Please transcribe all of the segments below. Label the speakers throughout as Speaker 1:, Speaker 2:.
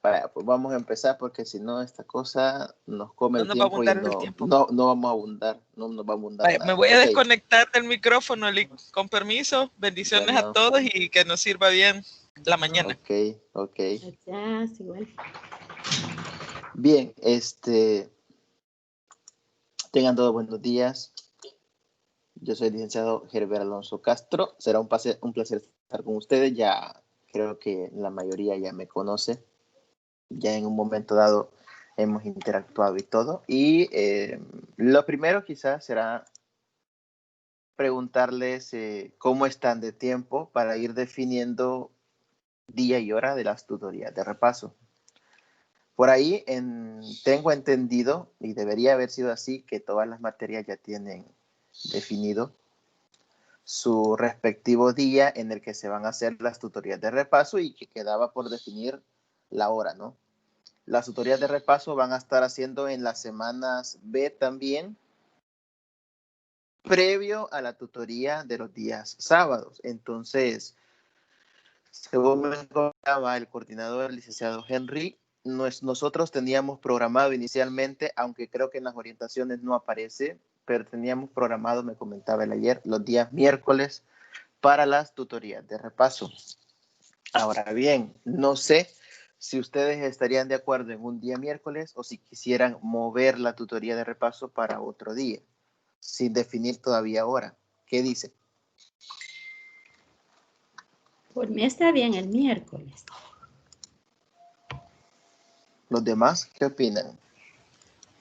Speaker 1: Vaya, pues vamos a empezar porque si no esta cosa nos come
Speaker 2: No
Speaker 1: el
Speaker 2: nos va a
Speaker 1: tiempo y
Speaker 2: abundar el
Speaker 1: no,
Speaker 2: tiempo.
Speaker 1: no vamos a abundar, no nos va a abundar
Speaker 2: Vaya, me
Speaker 1: nada.
Speaker 2: voy a
Speaker 1: Ok,
Speaker 2: desconectar del micrófono, Lick. Con permiso, bendiciones a
Speaker 1: bueno,
Speaker 2: todos y que nos sirva bien la mañana.
Speaker 1: ok.
Speaker 3: Gracias, igual.
Speaker 1: Bien, tengan todos buenos días. Yo soy el licenciado Gerber Alonso Castro. Será un placer estar con ustedes. Ya creo que la mayoría ya me conoce. Ya en un momento dado hemos interactuado y todo. Y lo primero quizás será preguntarles cómo están de tiempo para ir definiendo día y hora de las tutorías de repaso. Por ahí tengo entendido, y debería haber sido así, que todas las materias ya tienen definido su respectivo día en el que se van a hacer las tutorías de repaso y que quedaba por definir la hora, ¿no? Las tutorías de repaso van a estar haciendo en las semanas B también, previo a la tutoría de los días sábados. Entonces, según me contaba el coordinador, el licenciado Henry, nosotros teníamos programado inicialmente, aunque creo que en las orientaciones no aparece, pero teníamos programado, me comentaba él ayer, los días miércoles para las tutorías de repaso. Ahora bien, no sé si ustedes estarían de acuerdo en un día miércoles o si quisieran mover la tutoría de repaso para otro día, sin definir todavía hora. ¿Qué dicen?
Speaker 3: Por mí está bien el miércoles.
Speaker 1: ¿Los demás qué opinan?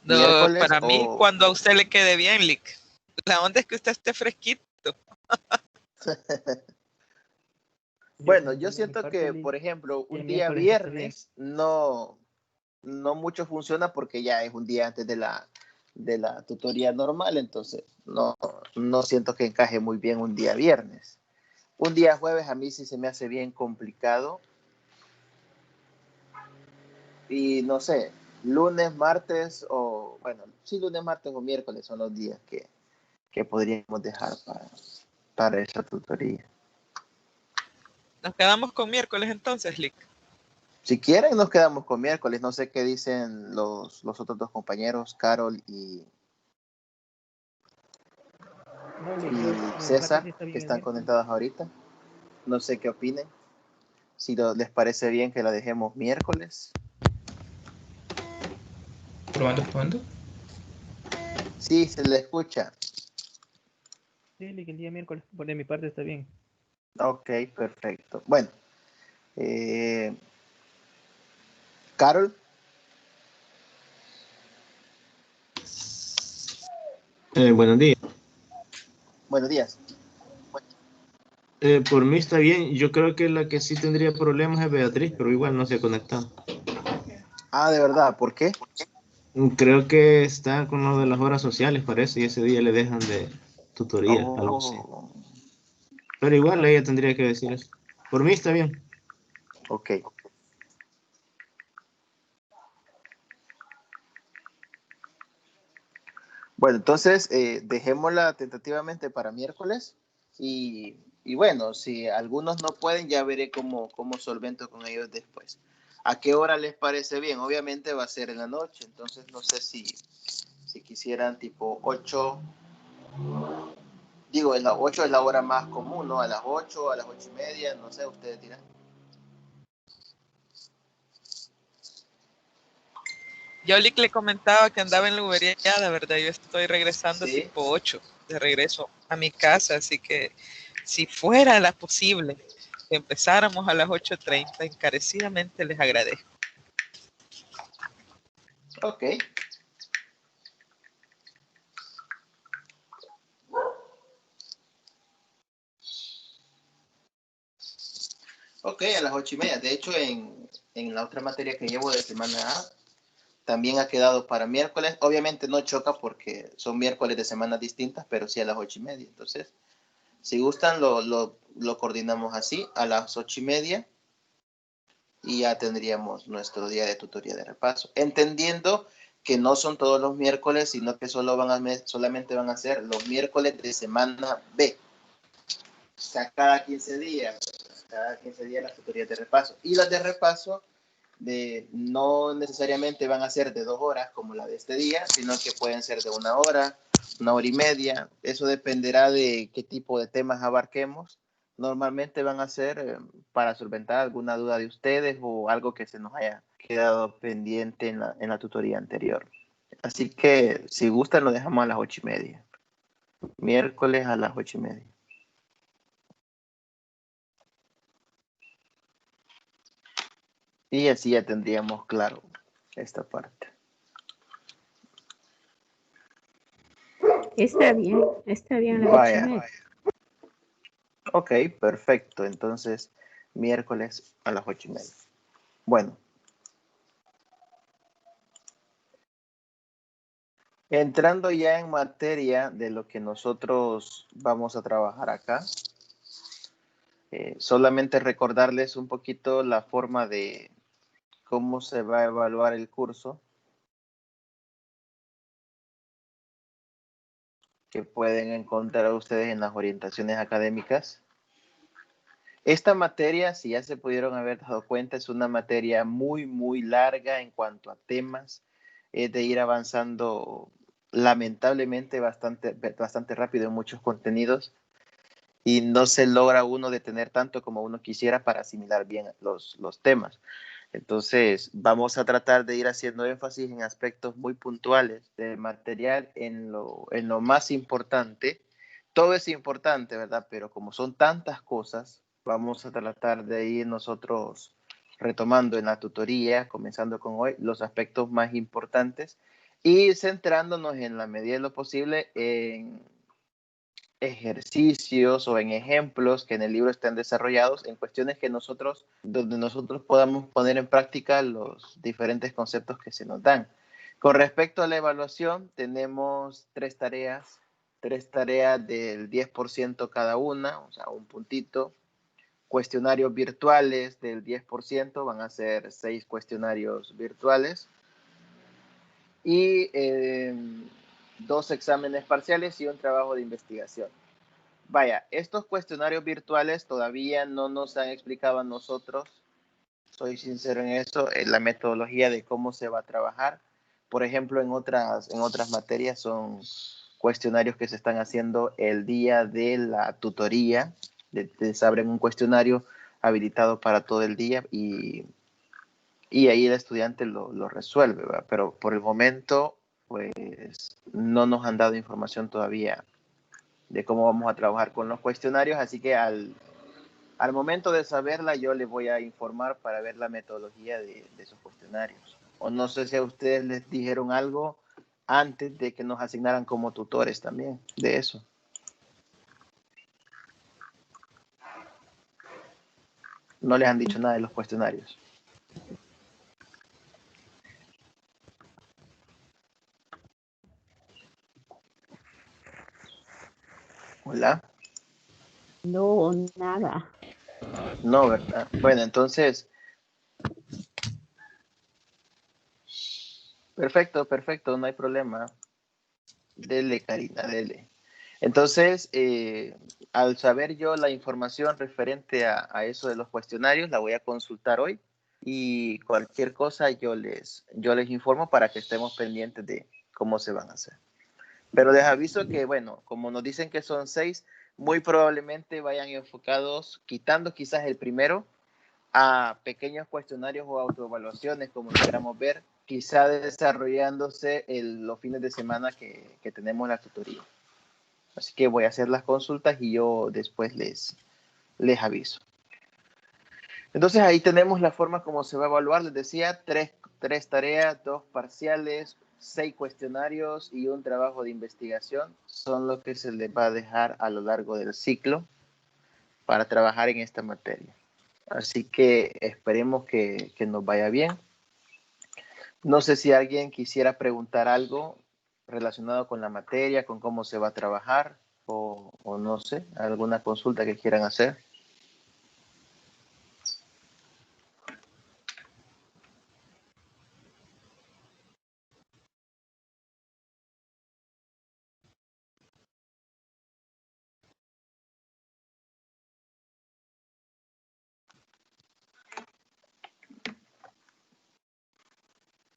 Speaker 2: No,
Speaker 1: ¿Miércoles
Speaker 2: para mí,
Speaker 1: o...?
Speaker 2: cuando a usted le quede bien, Lick. La onda es que usted esté fresquito.
Speaker 1: Bueno, yo siento que, por ejemplo, un día viernes no mucho funciona porque ya es un día antes de la tutoría normal, entonces no siento que encaje muy bien un día viernes. Un día jueves a mí sí se me hace bien complicado. Y no sé, lunes, martes o, bueno, sí, lunes, martes o miércoles son los días que podríamos dejar para esa tutoría.
Speaker 2: Nos quedamos con miércoles entonces, Lick.
Speaker 1: Si quieren, nos quedamos con miércoles. No sé qué dicen los otros dos compañeros, Carol y César, que están conectados ahorita. No sé qué opinen. Si les parece bien que la dejemos miércoles.
Speaker 4: ¿Probando?
Speaker 1: Sí, se le escucha.
Speaker 4: Sí, el día miércoles, por de mi parte está bien.
Speaker 1: Ok, perfecto. Bueno, Carol.
Speaker 5: Buenos días.
Speaker 1: Buenos días.
Speaker 5: Por mí está bien. Yo creo que la que sí tendría problemas es Beatriz, pero igual no se ha conectado.
Speaker 1: Ah, de verdad, ¿por qué?
Speaker 5: Creo que está con lo de las horas sociales, parece, y ese día le dejan de tutoría, algo así. Pero igual ella tendría que decir eso. Por mí está bien.
Speaker 1: Ok. Bueno, entonces dejémosla tentativamente para miércoles y bueno, si algunos no pueden, ya veré cómo solvento con ellos después. ¿A qué hora les parece bien? Obviamente va a ser en la noche, entonces no sé si quisieran tipo 8, digo, las 8 es la hora más común, ¿no? A las 8, a las 8:30, no sé, ustedes dirán.
Speaker 2: Yo, Lick, le comentaba que andaba en la uberiada, ¿verdad? Yo estoy regresando
Speaker 1: Sí.
Speaker 2: tipo 8 de regreso a mi casa, así que si fuera la posible que empezáramos a las 8:30, encarecidamente les agradezco.
Speaker 1: Ok. Ok, a las 8:30. De hecho, en la otra materia que llevo de semana A, también ha quedado para miércoles. Obviamente no choca porque son miércoles de semanas distintas, pero sí a las 8:30. Entonces, si gustan, lo coordinamos así, a las 8:30. Y ya tendríamos nuestro día de tutoría de repaso. Entendiendo que no son todos los miércoles, sino que solamente van a ser los miércoles de semana B. O sea, cada 15 días. cada 15 días las tutorías de repaso. Y las de repaso no necesariamente van a ser de 2 horas como la de este día, sino que pueden ser de 1 hora y media. Eso dependerá de qué tipo de temas abarquemos. Normalmente van a ser para solventar alguna duda de ustedes o algo que se nos haya quedado pendiente en la tutoría anterior. Así que si gustan lo dejamos a las 8:30. Miércoles a las 8:30. Y así ya tendríamos claro esta parte.
Speaker 3: Está bien las
Speaker 1: Vaya.
Speaker 3: 8:30.
Speaker 1: Ok, perfecto. Entonces, miércoles a las 8:30. Bueno. Entrando ya en materia de lo que nosotros vamos a trabajar acá, solamente recordarles un poquito la forma de cómo se va a evaluar el curso, que pueden encontrar ustedes en las orientaciones académicas. Esta materia, si ya se pudieron haber dado cuenta, es una materia muy, muy larga en cuanto a temas. Es de ir avanzando lamentablemente bastante rápido en muchos contenidos y no se logra uno detener tanto como uno quisiera para asimilar bien los temas. Entonces, vamos a tratar de ir haciendo énfasis en aspectos muy puntuales del material, en lo más importante. Todo es importante, ¿verdad? Pero como son tantas cosas, vamos a tratar de ir nosotros retomando en la tutoría, comenzando con hoy, los aspectos más importantes y centrándonos en la medida de lo posible en ejercicios o en ejemplos que en el libro estén desarrollados en cuestiones que donde nosotros podamos poner en práctica los diferentes conceptos que se nos dan. Con respecto a la evaluación, tenemos tres tareas del 10% cada una, o sea, un puntito. Cuestionarios virtuales del 10%, van a ser 6 cuestionarios virtuales. Y 2 exámenes parciales y un trabajo de investigación. Vaya, estos cuestionarios virtuales todavía no nos han explicado a nosotros, soy sincero en eso, la metodología de cómo se va a trabajar. Por ejemplo, en otras materias son cuestionarios que se están haciendo el día de la tutoría. Les abren un cuestionario habilitado para todo el día y ahí el estudiante lo resuelve, ¿verdad? Pero por el momento, pues no nos han dado información todavía de cómo vamos a trabajar con los cuestionarios, así que al momento de saberla yo les voy a informar para ver la metodología de esos cuestionarios. O no sé si a ustedes les dijeron algo antes de que nos asignaran como tutores también de eso. No les han dicho nada de los cuestionarios. Hola.
Speaker 3: No, nada.
Speaker 1: No, ¿verdad? Bueno, entonces, perfecto, no hay problema. Dele, Karina, dele. Entonces, al saber yo la información referente a eso de los cuestionarios, la voy a consultar hoy y cualquier cosa yo les informo para que estemos pendientes de cómo se van a hacer. Pero les aviso que, bueno, como nos dicen que son 6, muy probablemente vayan enfocados, quitando quizás el primero, a pequeños cuestionarios o autoevaluaciones, como queramos ver, quizá desarrollándose los fines de semana que tenemos la tutoría. Así que voy a hacer las consultas y yo después les aviso. Entonces ahí tenemos la forma como se va a evaluar. Les decía, tres tareas, 2 parciales, 6 cuestionarios y un trabajo de investigación. Son lo que se les va a dejar a lo largo del ciclo para trabajar en esta materia. Así que esperemos que nos vaya bien. No sé si alguien quisiera preguntar algo relacionado con la materia, con cómo se va a trabajar o no sé, alguna consulta que quieran hacer.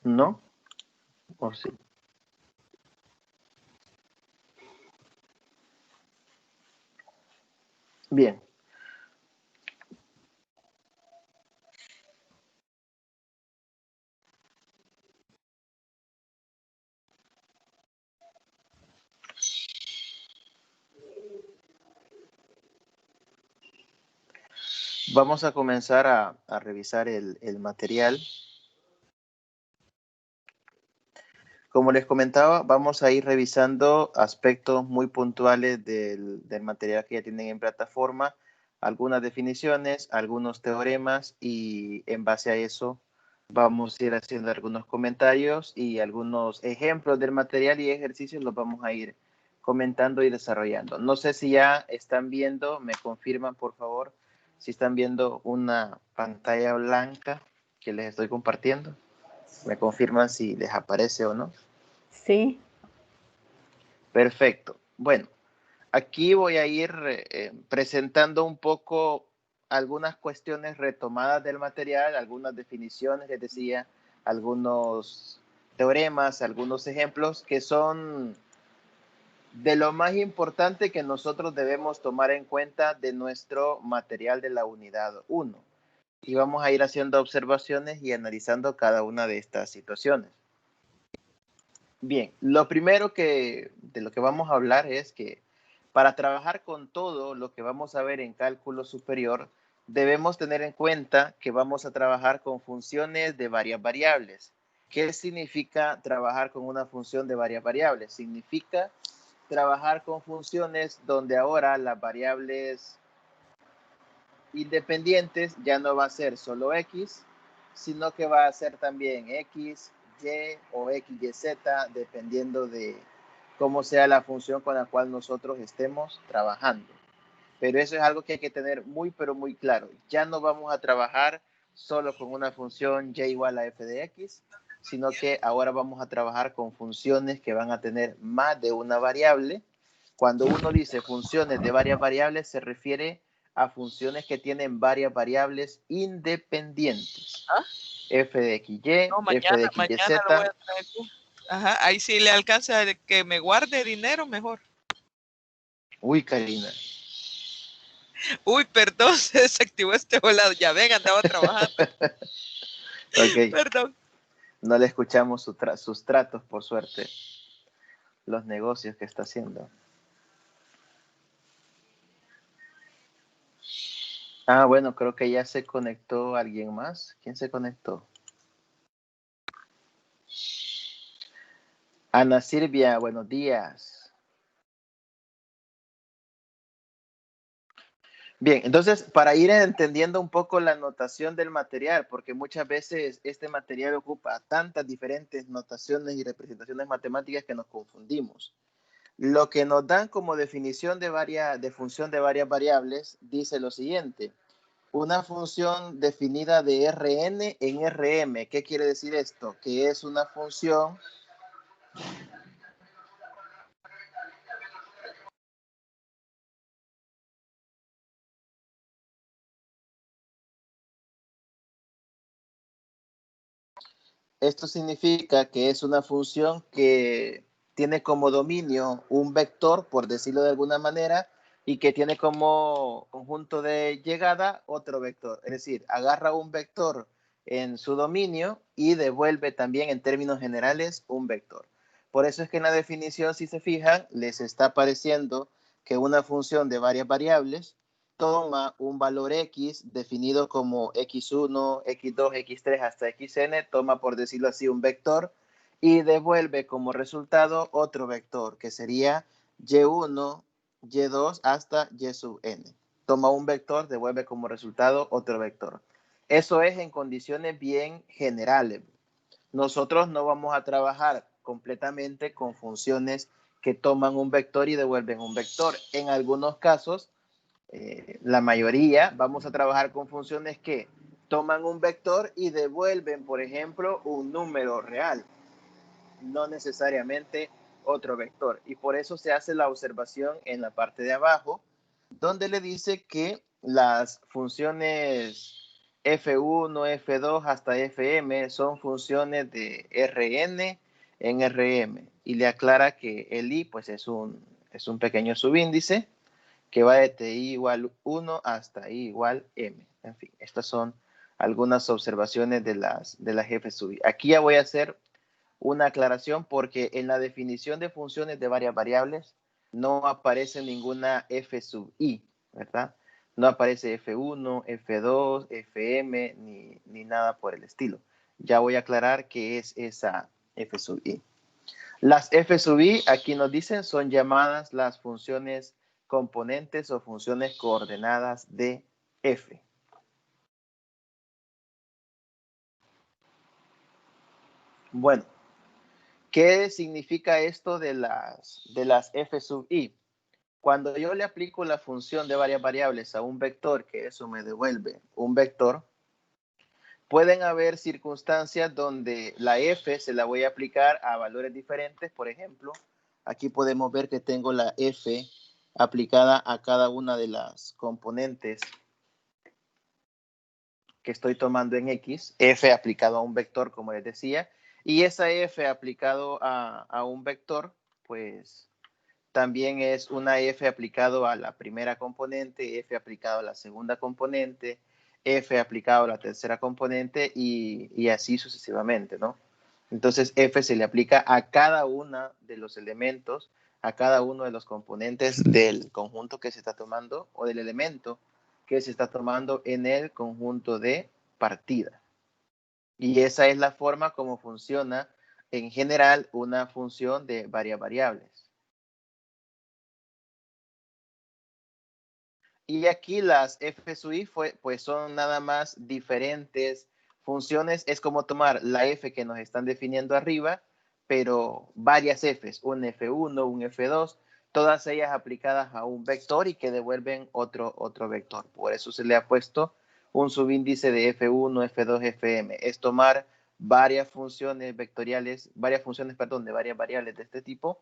Speaker 1: ¿No? ¿O sí? Bien. Vamos a comenzar a revisar el material. Como les comentaba, vamos a ir revisando aspectos muy puntuales del material que ya tienen en plataforma, algunas definiciones, algunos teoremas y en base a eso vamos a ir haciendo algunos comentarios y algunos ejemplos del material y ejercicios los vamos a ir comentando y desarrollando. No sé si ya están viendo, me confirman por favor, si están viendo una pantalla blanca que les estoy compartiendo. Me confirman si les aparece o no.
Speaker 3: Sí.
Speaker 1: Perfecto. Bueno, aquí voy a ir presentando un poco algunas cuestiones retomadas del material, algunas definiciones, les decía, algunos teoremas, algunos ejemplos que son de lo más importante que nosotros debemos tomar en cuenta de nuestro material de la unidad 1. Y vamos a ir haciendo observaciones y analizando cada una de estas situaciones. Bien, lo primero de lo que vamos a hablar es que para trabajar con todo lo que vamos a ver en cálculo superior, debemos tener en cuenta que vamos a trabajar con funciones de varias variables. ¿Qué significa trabajar con una función de varias variables? Significa trabajar con funciones donde ahora las variables independientes ya no va a ser solo x, sino que va a ser también x, y o x, y, z, dependiendo de cómo sea la función con la cual nosotros estemos trabajando. Pero eso es algo que hay que tener muy, pero muy claro. Ya no vamos a trabajar solo con una función y igual a f de x, sino que ahora vamos a trabajar con funciones que van a tener más de una variable. Cuando uno dice funciones de varias variables, se refiere a funciones que tienen varias variables independientes.
Speaker 2: ¿Ah?
Speaker 1: F de XY,
Speaker 2: No,
Speaker 1: F de XYZ.
Speaker 2: mañana lo voy a traer yo. Ajá, ahí sí le alcanza que me guarde dinero mejor.
Speaker 1: Uy, Karina.
Speaker 2: Uy, perdón, se desactivó este volado. Ya ven, andaba trabajando.
Speaker 1: Ok.
Speaker 2: Perdón.
Speaker 1: No le escuchamos sus tratos, por suerte. Los negocios que está haciendo. Ah, bueno, creo que ya se conectó alguien más. ¿Quién se conectó? Ana Silvia, buenos días. Bien, entonces, para ir entendiendo un poco la notación del material, porque muchas veces este material ocupa tantas diferentes notaciones y representaciones matemáticas que nos confundimos. Lo que nos dan como definición de función de varias variables dice lo siguiente. Una función definida de Rn en Rm. ¿Qué quiere decir esto? Que es una función Esto significa que es una función que tiene como dominio un vector, por decirlo de alguna manera, y que tiene como conjunto de llegada otro vector. Es decir, agarra un vector en su dominio y devuelve también en términos generales un vector. Por eso es que en la definición, si se fijan, les está apareciendo que una función de varias variables toma un valor x definido como x1, x2, x3 hasta xn, toma por decirlo así un vector y devuelve como resultado otro vector que sería y1, y2 hasta y sub n. Toma un vector, devuelve como resultado otro vector. Eso es en condiciones bien generales. Nosotros no vamos a trabajar completamente con funciones que toman un vector y devuelven un vector. En algunos casos, la mayoría vamos a trabajar con funciones que toman un vector y devuelven, por ejemplo, un número real, no necesariamente otro vector. Y por eso se hace la observación en la parte de abajo, donde le dice que las funciones F1, F2 hasta Fm son funciones de Rn en Rm. Y le aclara que el I pues es un pequeño subíndice que va de i igual 1 hasta i igual m. En fin, estas son algunas observaciones de las f sub i. Aquí ya voy a hacer una aclaración porque en la definición de funciones de varias variables no aparece ninguna f sub i, ¿verdad? No aparece F1, F2, Fm, ni nada por el estilo. Ya voy a aclarar qué es esa f sub i. Las f sub i, aquí nos dicen, son llamadas las funciones componentes o funciones coordenadas de f. Bueno, ¿qué significa esto de las f sub i? Cuando yo le aplico la función de varias variables a un vector, que eso me devuelve un vector, pueden haber circunstancias donde la f se la voy a aplicar a valores diferentes. Por ejemplo, aquí podemos ver que tengo la f aplicada a cada una de las componentes que estoy tomando en X, f aplicado a un vector, como les decía, y esa f aplicado a un vector, pues también es una f aplicado a la primera componente, f aplicado a la segunda componente, f aplicado a la tercera componente y así sucesivamente, ¿no? Entonces f se le aplica a cada uno de los elementos, a cada uno de los componentes del conjunto que se está tomando o del elemento que se está tomando en el conjunto de partida. Y esa es la forma como funciona en general una función de varias variables. Y aquí las f sub i pues son nada más diferentes funciones. Es como tomar la f que nos están definiendo arriba, pero varias f's, un f1, un f2, todas ellas aplicadas a un vector y que devuelven otro vector. Por eso se le ha puesto un subíndice de f1, f2, fm. Es tomar varias funciones vectoriales, de varias variables de este tipo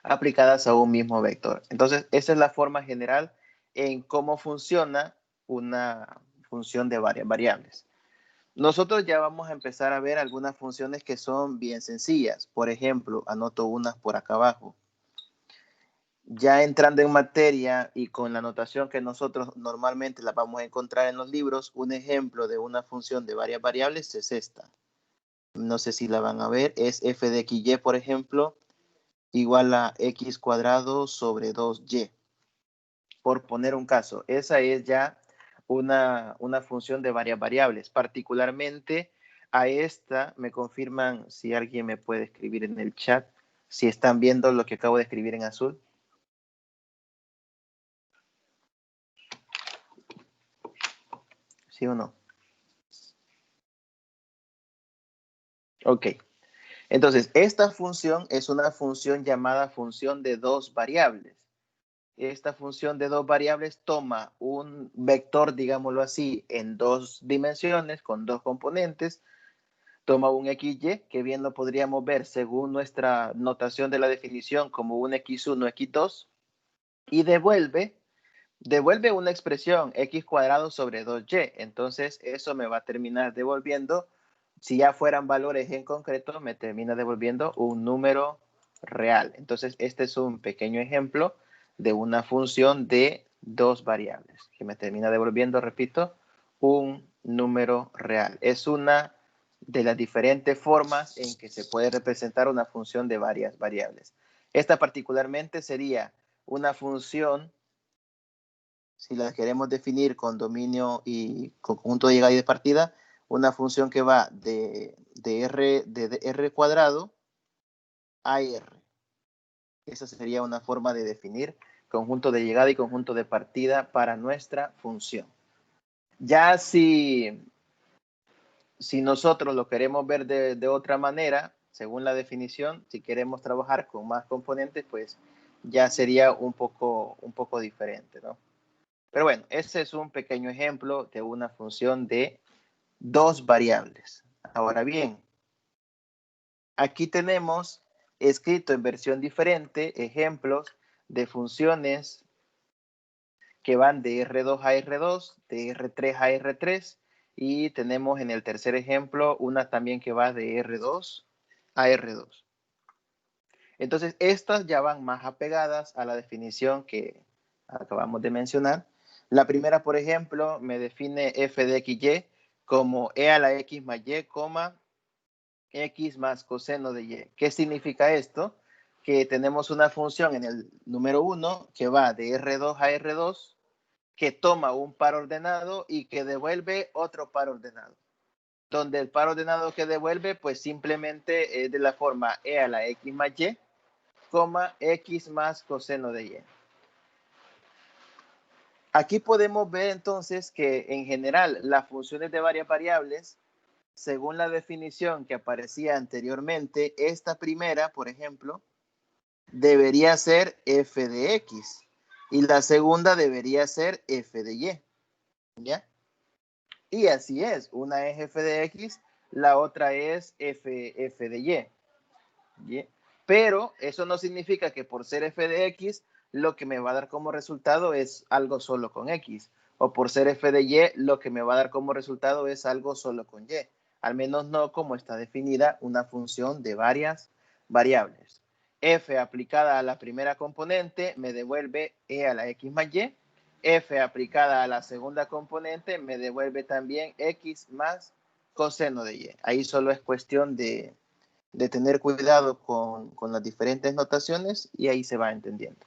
Speaker 1: aplicadas a un mismo vector. Entonces, esa es la forma general en cómo funciona una función de varias variables. Nosotros ya vamos a empezar a ver algunas funciones que son bien sencillas. Por ejemplo, anoto unas por acá abajo. Ya entrando en materia y con la notación que nosotros normalmente la vamos a encontrar en los libros, un ejemplo de una función de varias variables es esta. No sé si la van a ver. Es f de xy, por ejemplo, igual a x cuadrado sobre 2y. Por poner un caso, esa es ya una función de varias variables. Particularmente a esta me confirman si alguien me puede escribir en el chat, si están viendo lo que acabo de escribir en azul. ¿Sí o no? Ok. Entonces, esta función es una función llamada función de dos variables. Esta función de dos variables toma un vector, digámoslo así, en dos dimensiones, con dos componentes, toma un XY, que bien lo podríamos ver según nuestra notación de la definición como un X1, X2, y devuelve una expresión X cuadrado sobre 2Y. Entonces, eso me va a terminar devolviendo, si ya fueran valores en concreto, me termina devolviendo un número real. Entonces, este es un pequeño ejemplo de una función de dos variables, que me termina devolviendo, repito, un número real. Es una de las diferentes formas en que se puede representar una función de varias variables. Esta particularmente sería una función, si la queremos definir con dominio y con conjunto de llegada y de partida, una función que va de r cuadrado a r. Esa sería una forma de definir conjunto de llegada y conjunto de partida para nuestra función. Ya si nosotros lo queremos ver de otra manera, según la definición, si queremos trabajar con más componentes, pues ya sería un poco diferente, ¿no? Pero bueno, ese es un pequeño ejemplo de una función de dos variables. Ahora bien, aquí tenemos escrito en versión diferente ejemplos de funciones que van de R2 a R2, de R3 a R3, y tenemos en el tercer ejemplo una también que va de R2 a R2. Entonces, estas ya van más apegadas a la definición que acabamos de mencionar. La primera, por ejemplo, me define f de xy como e a la x más y, x más coseno de y. ¿Qué significa esto? Que tenemos una función en el número 1 que va de R2 a R2, que toma un par ordenado y que devuelve otro par ordenado. Donde el par ordenado que devuelve, pues simplemente es de la forma e a la x más y, x más coseno de y. Aquí podemos ver entonces que en general las funciones de varias variables, según la definición que aparecía anteriormente, esta primera, por ejemplo, debería ser f de x y la segunda debería ser f de y. ¿Ya? Y así es, una es f de x, la otra es f de y. ¿Ya? Pero eso no significa que por ser f de x, lo que me va a dar como resultado es algo solo con x. O por ser f de y, lo que me va a dar como resultado es algo solo con y. Al menos no como está definida una función de varias variables. F aplicada a la primera componente me devuelve e a la x más y. F aplicada a la segunda componente me devuelve también x más coseno de y. Ahí solo es cuestión de tener cuidado con las diferentes notaciones y ahí se va entendiendo.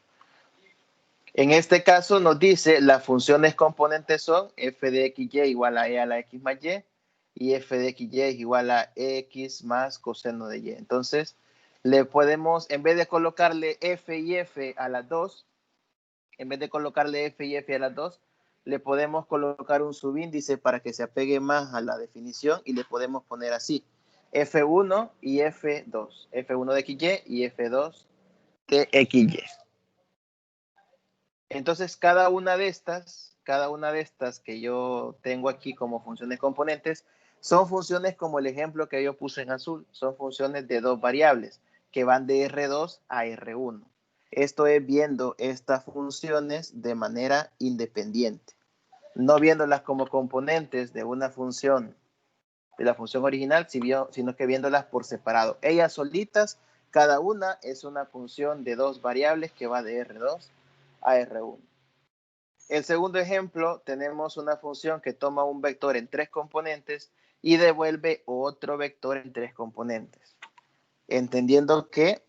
Speaker 1: En este caso nos dice las funciones componentes son f de xy igual a e a la x más y f de xy es igual a x más coseno de y. Entonces, le podemos, en vez de colocarle f y f a las dos, le podemos colocar un subíndice para que se apegue más a la definición y le podemos poner así. F1 y F2. F1 de XY y F2 de XY. Entonces, cada una de estas que yo tengo aquí como funciones componentes, son funciones como el ejemplo que yo puse en azul. Son funciones de dos variables que van de R2 a R1. Esto es viendo estas funciones de manera independiente. No viéndolas como componentes de una función, de la función original, sino que viéndolas por separado. Ellas solitas, cada una es una función de dos variables que va de R2 a R1. El segundo ejemplo, tenemos una función que toma un vector en tres componentes y devuelve otro vector en tres componentes. Entendiendo que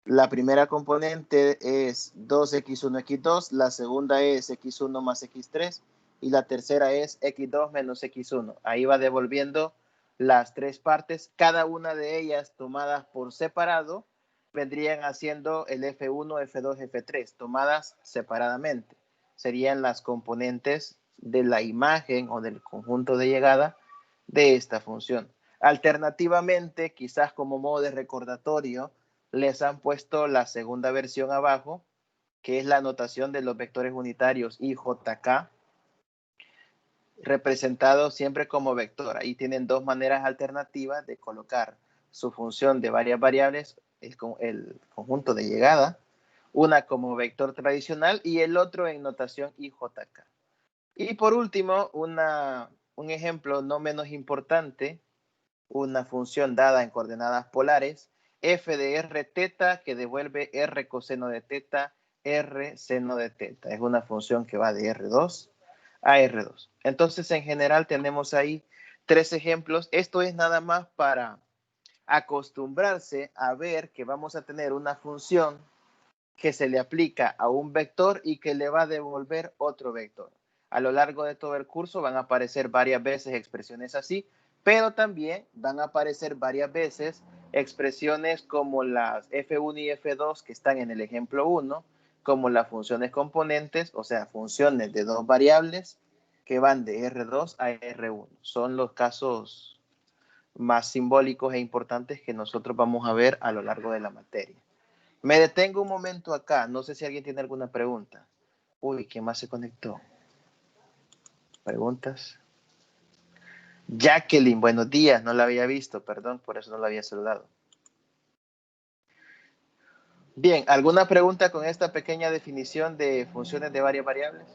Speaker 1: la primera componente es 2x1, x2, la segunda es x1 más x3 y la tercera es x2 menos x1. Ahí va devolviendo las tres partes, cada una de ellas tomadas por separado, vendrían haciendo el F1, F2, F3, tomadas separadamente. Serían las componentes de la imagen o del conjunto de llegada de esta función. Alternativamente, quizás como modo de recordatorio, les han puesto la segunda versión abajo, que es la notación de los vectores unitarios IJK, representado siempre como vector. Ahí tienen dos maneras alternativas de colocar su función de varias variables, el conjunto de llegada, una como vector tradicional y el otro en notación IJK. Y por último, un ejemplo no menos importante, una función dada en coordenadas polares, f de r teta que devuelve r coseno de teta, r seno de teta. Es una función que va de R2 a R2. Entonces, en general, tenemos ahí tres ejemplos. Esto es nada más para acostumbrarse a ver que vamos a tener una función que se le aplica a un vector y que le va a devolver otro vector. A lo largo de todo el curso van a aparecer varias veces expresiones así, pero también van a aparecer varias veces expresiones como las F1 y F2 que están en el ejemplo 1, como las funciones componentes, o sea, funciones de dos variables que van de R2 a R1. Son los casos más simbólicos e importantes que nosotros vamos a ver a lo largo de la materia. Me detengo un momento acá. No sé si alguien tiene alguna pregunta. Uy, ¿quién más se conectó? ¿Preguntas? Jacqueline, buenos días. No la había visto, perdón, por eso no la había saludado. Bien, ¿alguna pregunta con esta pequeña definición de funciones de varias variables?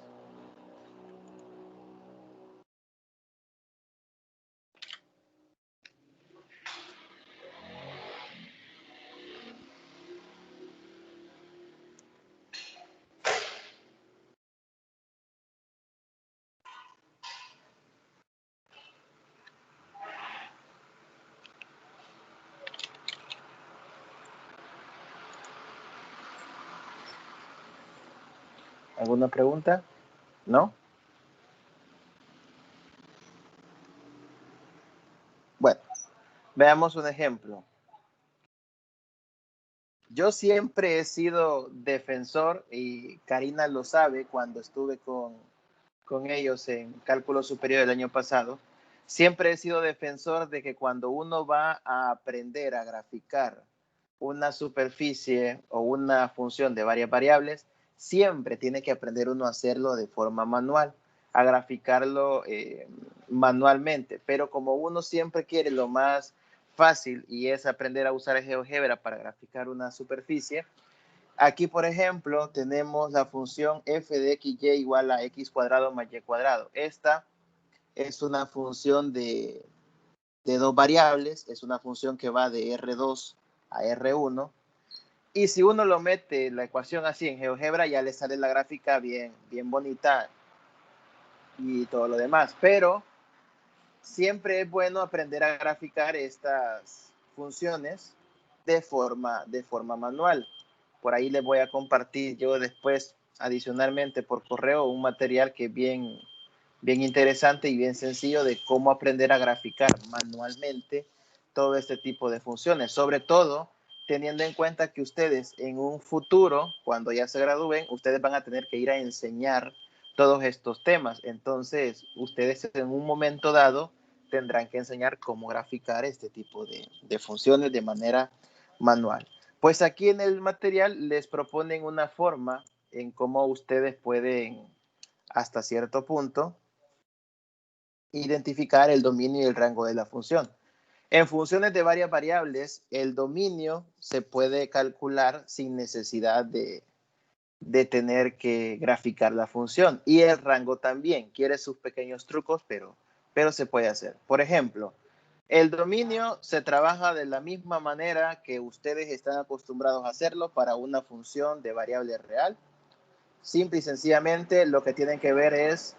Speaker 1: ¿Alguna pregunta? ¿No? Bueno, veamos un ejemplo. Yo siempre he sido defensor, y Karina lo sabe cuando estuve con ellos en cálculo superior el año pasado, siempre he sido defensor de que cuando uno va a aprender a graficar una superficie o una función de varias variables, siempre tiene que aprender uno a hacerlo de forma manual, a graficarlo manualmente. Pero como uno siempre quiere lo más fácil y es aprender a usar el GeoGebra para graficar una superficie, aquí, por ejemplo, tenemos la función f de xy igual a x cuadrado más y cuadrado. Esta es una función de dos variables, es una función que va de R2 a R1. Y si uno lo mete la ecuación así en GeoGebra, ya le sale la gráfica bien bonita y todo lo demás. Pero siempre es bueno aprender a graficar estas funciones de forma manual. Por ahí les voy a compartir yo después, adicionalmente por correo, un material que es bien interesante y bien sencillo de cómo aprender a graficar manualmente todo este tipo de funciones. Sobre todo, teniendo en cuenta que ustedes en un futuro, cuando ya se gradúen, ustedes van a tener que ir a enseñar todos estos temas. Entonces, ustedes en un momento dado tendrán que enseñar cómo graficar este tipo de funciones de manera manual. Pues aquí en el material les proponen una forma en cómo ustedes pueden, hasta cierto punto, identificar el dominio y el rango de la función. En funciones de varias variables, el dominio se puede calcular sin necesidad de tener que graficar la función. Y el rango también. Quiere sus pequeños trucos, pero se puede hacer. Por ejemplo, el dominio se trabaja de la misma manera que ustedes están acostumbrados a hacerlo para una función de variable real. Simple y sencillamente lo que tienen que ver es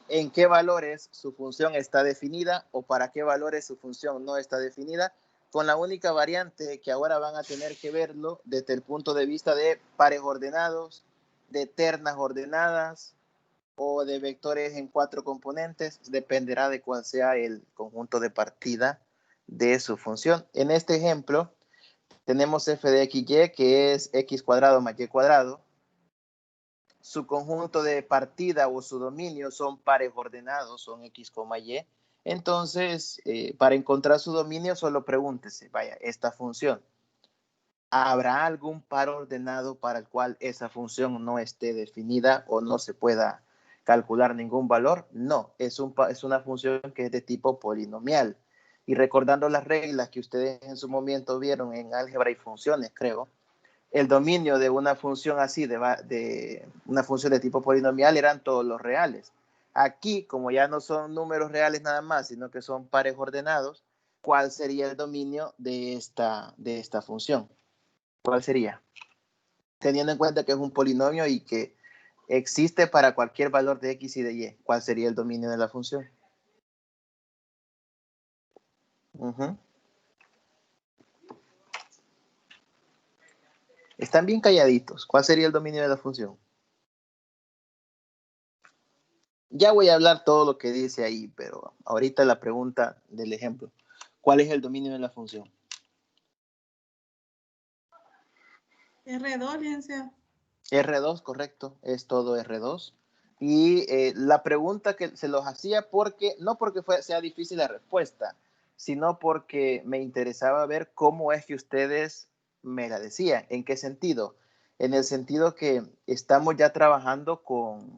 Speaker 1: en qué valores su función está definida o para qué valores su función no está definida, con la única variante que ahora van a tener que verlo desde el punto de vista de pares ordenados, de ternas ordenadas o de vectores en 4 componentes, dependerá de cuál sea el conjunto de partida de su función. En este ejemplo, tenemos f de xy, que es x cuadrado más y cuadrado. Su conjunto de partida o su dominio son pares ordenados, son x, y. Entonces, para encontrar su dominio, solo pregúntese, vaya, esta función, ¿habrá algún par ordenado para el cual esa función no esté definida o no se pueda calcular ningún valor? No, es una función que es de tipo polinomial. Y recordando las reglas que ustedes en su momento vieron en álgebra y funciones, creo, el dominio de una función así, de una función de tipo polinomial, eran todos los reales. Aquí, como ya no son números reales nada más, sino que son pares ordenados, ¿cuál sería el dominio de esta función? ¿Cuál sería? Teniendo en cuenta que es un polinomio y que existe para cualquier valor de x y de y, ¿cuál sería el dominio de la función? Están bien calladitos. ¿Cuál sería el dominio de la función? Ya voy a hablar todo lo que dice ahí, pero ahorita la pregunta del ejemplo. ¿Cuál es el dominio de la función?
Speaker 6: R2, licenciado.
Speaker 1: R2, correcto. Es todo R2. Y la pregunta que se los hacía no porque sea difícil la respuesta, sino porque me interesaba ver cómo es que ustedes me la decían. ¿En qué sentido? En el sentido que estamos ya trabajando con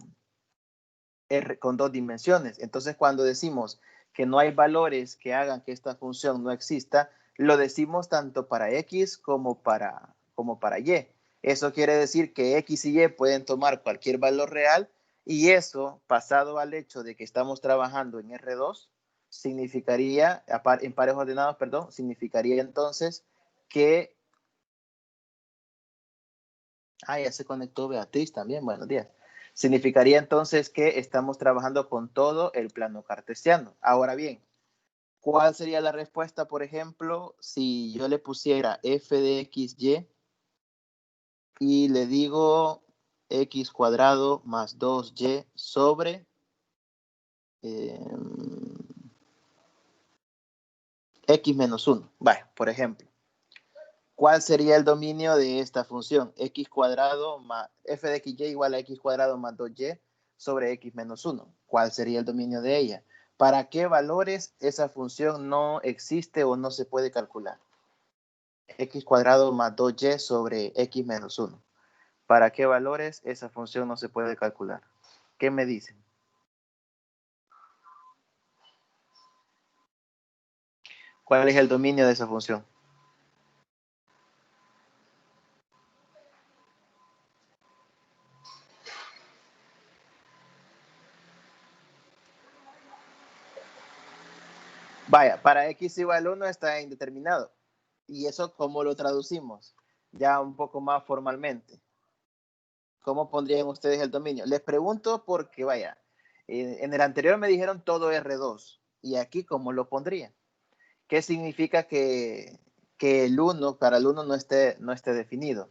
Speaker 1: 2 dimensiones. Entonces, cuando decimos que no hay valores que hagan que esta función no exista, lo decimos tanto para X como para como para Y. Eso quiere decir que X y Y pueden tomar cualquier valor real y eso, pasado al hecho de que estamos trabajando en R2, significaría, en pares ordenados, perdón, significaría entonces que... ya se conectó Beatriz también, buenos días. Significaría entonces que estamos trabajando con todo el plano cartesiano. Ahora bien, ¿cuál sería la respuesta, por ejemplo, si yo le pusiera f de x, y y le digo x cuadrado más 2y sobre x menos 1? Vaya, por ejemplo, ¿cuál sería el dominio de esta función? X cuadrado más f de x, y igual a x cuadrado más 2y sobre x menos 1. ¿Cuál sería el dominio de ella? ¿Para qué valores esa función no existe o no se puede calcular? X cuadrado más 2y sobre x menos 1. ¿Para qué valores esa función no se puede calcular? ¿Qué me dicen? ¿Cuál es el dominio de esa función? Vaya, para x igual a 1 está indeterminado. ¿Y eso cómo lo traducimos? Ya un poco más formalmente. ¿Cómo pondrían ustedes el dominio? Les pregunto porque, vaya, en el anterior me dijeron todo R2. ¿Y aquí cómo lo pondrían? ¿Qué significa que el 1, para el 1 no esté definido?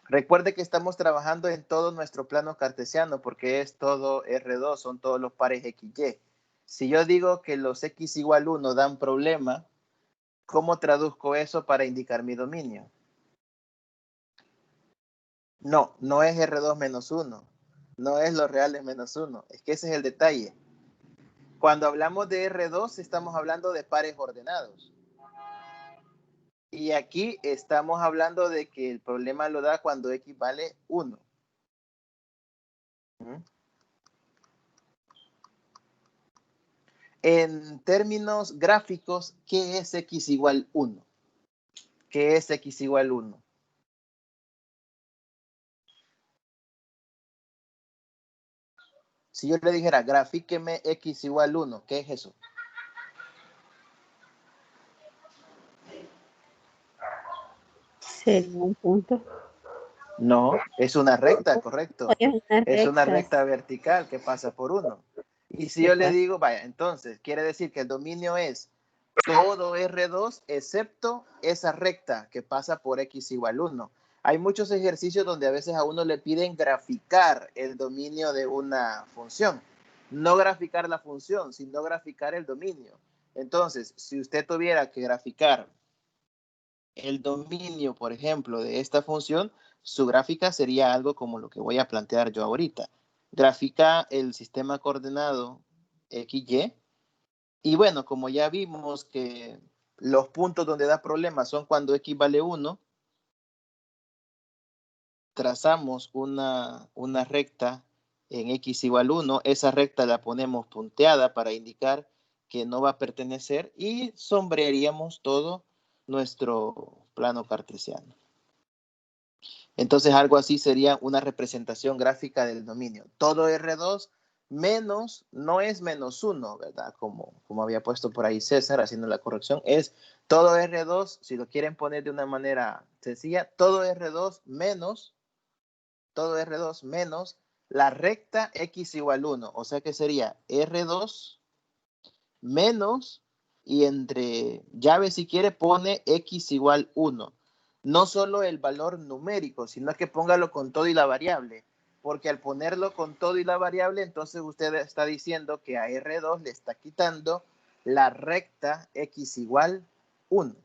Speaker 1: Recuerde que estamos trabajando en todo nuestro plano cartesiano porque es todo R2, son todos los pares XY. Si yo digo que los X igual 1 dan problema, ¿cómo traduzco eso para indicar mi dominio? No es R2 menos 1. No es los reales menos 1. Es que ese es el detalle. Cuando hablamos de R2, estamos hablando de pares ordenados. Y aquí estamos hablando de que el problema lo da cuando X vale 1. En términos gráficos, ¿qué es X igual 1? ¿Qué es X igual 1? Si yo le dijera, grafíqueme X igual 1, ¿qué es eso?
Speaker 3: Sería un punto.
Speaker 1: No, es una recta, correcto.
Speaker 3: Es
Speaker 1: una recta vertical que pasa por 1. Y si yo le digo, vaya, entonces, quiere decir que el dominio es todo R2 excepto esa recta que pasa por X igual 1. Hay muchos ejercicios donde a veces a uno le piden graficar el dominio de una función. No graficar la función, sino graficar el dominio. Entonces, si usted tuviera que graficar el dominio, por ejemplo, de esta función, su gráfica sería algo como lo que voy a plantear yo ahorita. Grafica el sistema coordenado XY. Y bueno, como ya vimos que los puntos donde da problemas son cuando X vale 1, trazamos una recta en X igual 1. Esa recta la ponemos punteada para indicar que no va a pertenecer y sombrearíamos todo nuestro plano cartesiano. Entonces algo así sería una representación gráfica del dominio. Todo R2 menos, no es menos 1, ¿verdad? Como había puesto por ahí César haciendo la corrección, es todo R2, si lo quieren poner de una manera sencilla, todo R2 menos la recta X igual 1. O sea que sería R2 menos, y entre llaves si quiere pone X igual 1. No solo el valor numérico, sino que póngalo con todo y la variable. Porque al ponerlo con todo y la variable, entonces usted está diciendo que a R2 le está quitando la recta X igual 1.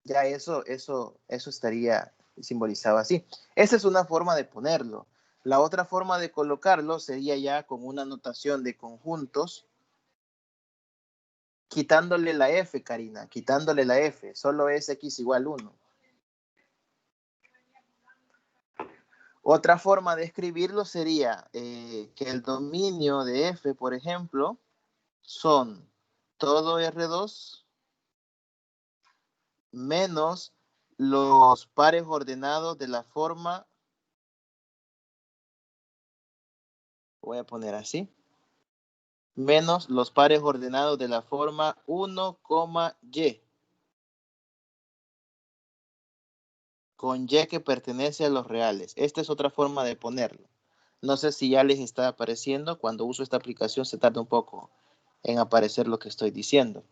Speaker 1: Ya eso estaría simbolizado así. Esa es una forma de ponerlo. La otra forma de colocarlo sería ya con una notación de conjuntos, quitándole la F, Karina, quitándole la F. Solo es X igual 1. Otra forma de escribirlo sería que el dominio de F, por ejemplo, son todo R2 menos los pares ordenados de la forma, voy a poner así, menos los pares ordenados de la forma 1, y, con y que pertenece a los reales. Esta es otra forma de ponerlo. No sé si ya les está apareciendo. Cuando uso esta aplicación se tarda un poco en aparecer lo que estoy diciendo.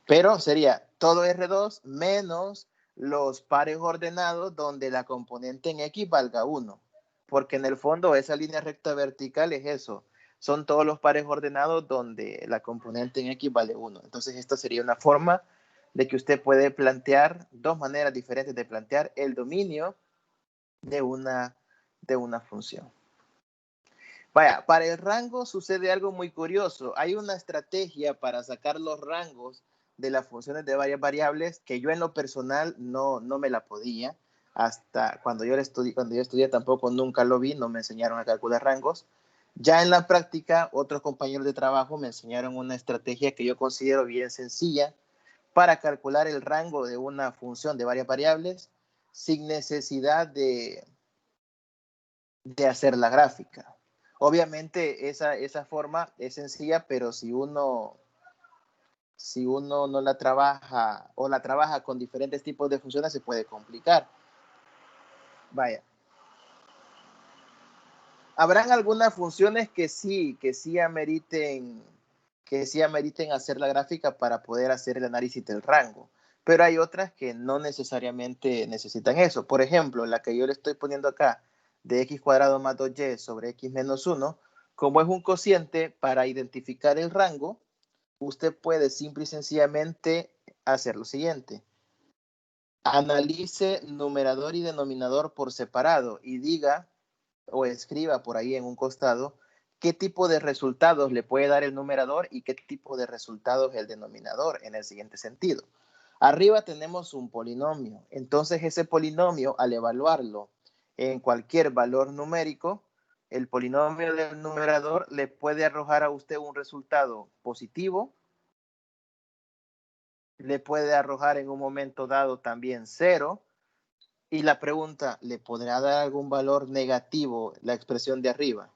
Speaker 1: Pero sería todo R2 menos los pares ordenados donde la componente en X valga 1. Porque en el fondo esa línea recta vertical es eso. Son todos los pares ordenados donde la componente en X vale 1. Entonces esta sería una forma de que usted puede plantear dos maneras diferentes de plantear el dominio de una función. Vaya, para el rango sucede algo muy curioso. Hay una estrategia para sacar los rangos de las funciones de varias variables que yo en lo personal no me la podía. Hasta cuando yo estudié tampoco nunca lo vi, no me enseñaron a calcular rangos. Ya en la práctica, otros compañeros de trabajo me enseñaron una estrategia que yo considero bien sencilla para calcular el rango de una función de varias variables sin necesidad de hacer la gráfica. Obviamente esa forma es sencilla, pero si uno no la trabaja o la trabaja con diferentes tipos de funciones se puede complicar. Vaya. Habrán algunas funciones que sí ameriten hacer la gráfica para poder hacer el análisis del rango, pero hay otras que no necesariamente necesitan eso. Por ejemplo, la que yo le estoy poniendo acá, de x cuadrado más 2y sobre x menos 1, como es un cociente para identificar el rango, usted puede simple y sencillamente hacer lo siguiente. Analice numerador y denominador por separado y diga o escriba por ahí en un costado qué tipo de resultados le puede dar el numerador y qué tipo de resultados el denominador en el siguiente sentido. Arriba tenemos un polinomio, entonces ese polinomio al evaluarlo en cualquier valor numérico, el polinomio del numerador le puede arrojar a usted un resultado positivo, le puede arrojar en un momento dado también 0, y la pregunta, ¿le podrá dar algún valor negativo la expresión de arriba?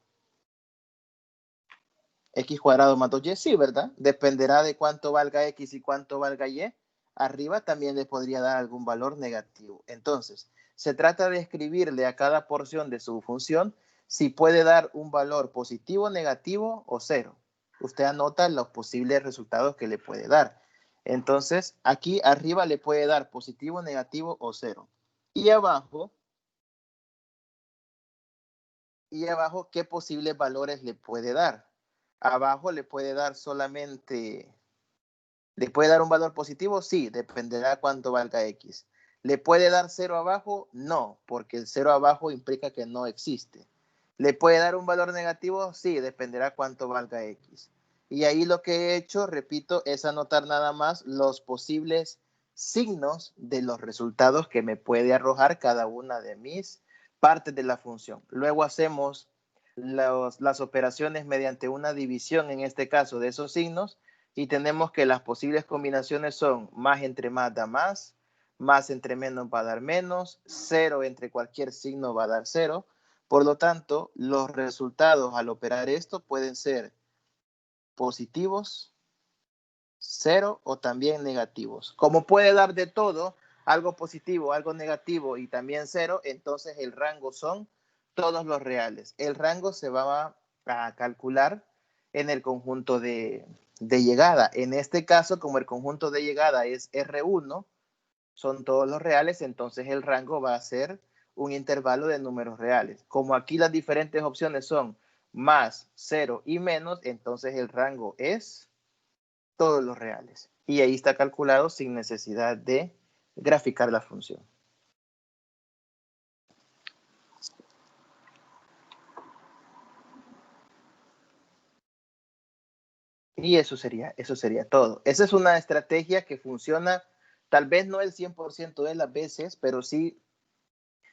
Speaker 1: X cuadrado más 2y, sí, ¿verdad? Dependerá de cuánto valga X y cuánto valga Y. Arriba también le podría dar algún valor negativo. Entonces, se trata de escribirle a cada porción de su función si puede dar un valor positivo, negativo o 0. Usted anota los posibles resultados que le puede dar. Entonces, aquí arriba le puede dar positivo, negativo o 0. Y abajo, ¿qué posibles valores le puede dar? Abajo le puede dar solamente, ¿le puede dar un valor positivo? Sí, dependerá cuánto valga X. ¿Le puede dar 0 abajo? No, porque el 0 abajo implica que no existe. ¿Le puede dar un valor negativo? Sí, dependerá cuánto valga X. Y ahí lo que he hecho, repito, es anotar nada más los posibles signos de los resultados que me puede arrojar cada una de mis partes de la función. Luego hacemos las operaciones mediante una división, en este caso, de esos signos, y tenemos que las posibles combinaciones son más entre más da más entre menos va a dar menos, 0 entre cualquier signo va a dar 0. Por lo tanto, los resultados al operar esto pueden ser positivos, 0 o también negativos. Como puede dar de todo, algo positivo, algo negativo y también 0, entonces el rango son todos los reales. El rango se va a calcular en el conjunto de llegada. En este caso, como el conjunto de llegada es R1, son todos los reales, entonces el rango va a ser un intervalo de números reales. Como aquí las diferentes opciones son más, 0 y menos, entonces el rango es todos los reales. Y ahí está calculado sin necesidad de graficar la función. Y eso sería todo. Esa es una estrategia que funciona, tal vez no el 100% de las veces, pero sí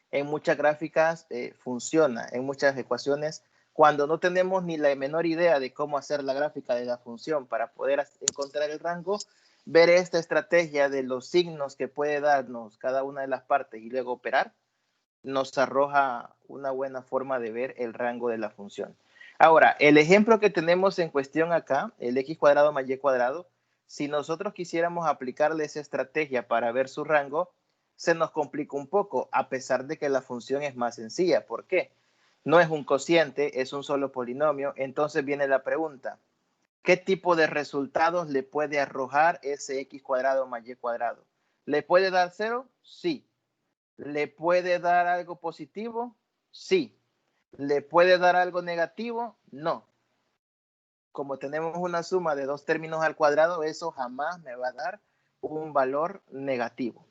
Speaker 1: en muchas gráficas funciona, en muchas ecuaciones. Cuando no tenemos ni la menor idea de cómo hacer la gráfica de la función para poder encontrar el rango, ver esta estrategia de los signos que puede darnos cada una de las partes y luego operar, nos arroja una buena forma de ver el rango de la función. Ahora, el ejemplo que tenemos en cuestión acá, el x cuadrado más y cuadrado, si nosotros quisiéramos aplicarle esa estrategia para ver su rango, se nos complica un poco, a pesar de que la función es más sencilla. ¿Por qué? No es un cociente, es un solo polinomio. Entonces viene la pregunta, ¿qué tipo de resultados le puede arrojar ese x cuadrado más y cuadrado? ¿Le puede dar 0? Sí. ¿Le puede dar algo positivo? Sí. ¿Le puede dar algo negativo? No. Como tenemos una suma de dos términos al cuadrado, eso jamás me va a dar un valor negativo.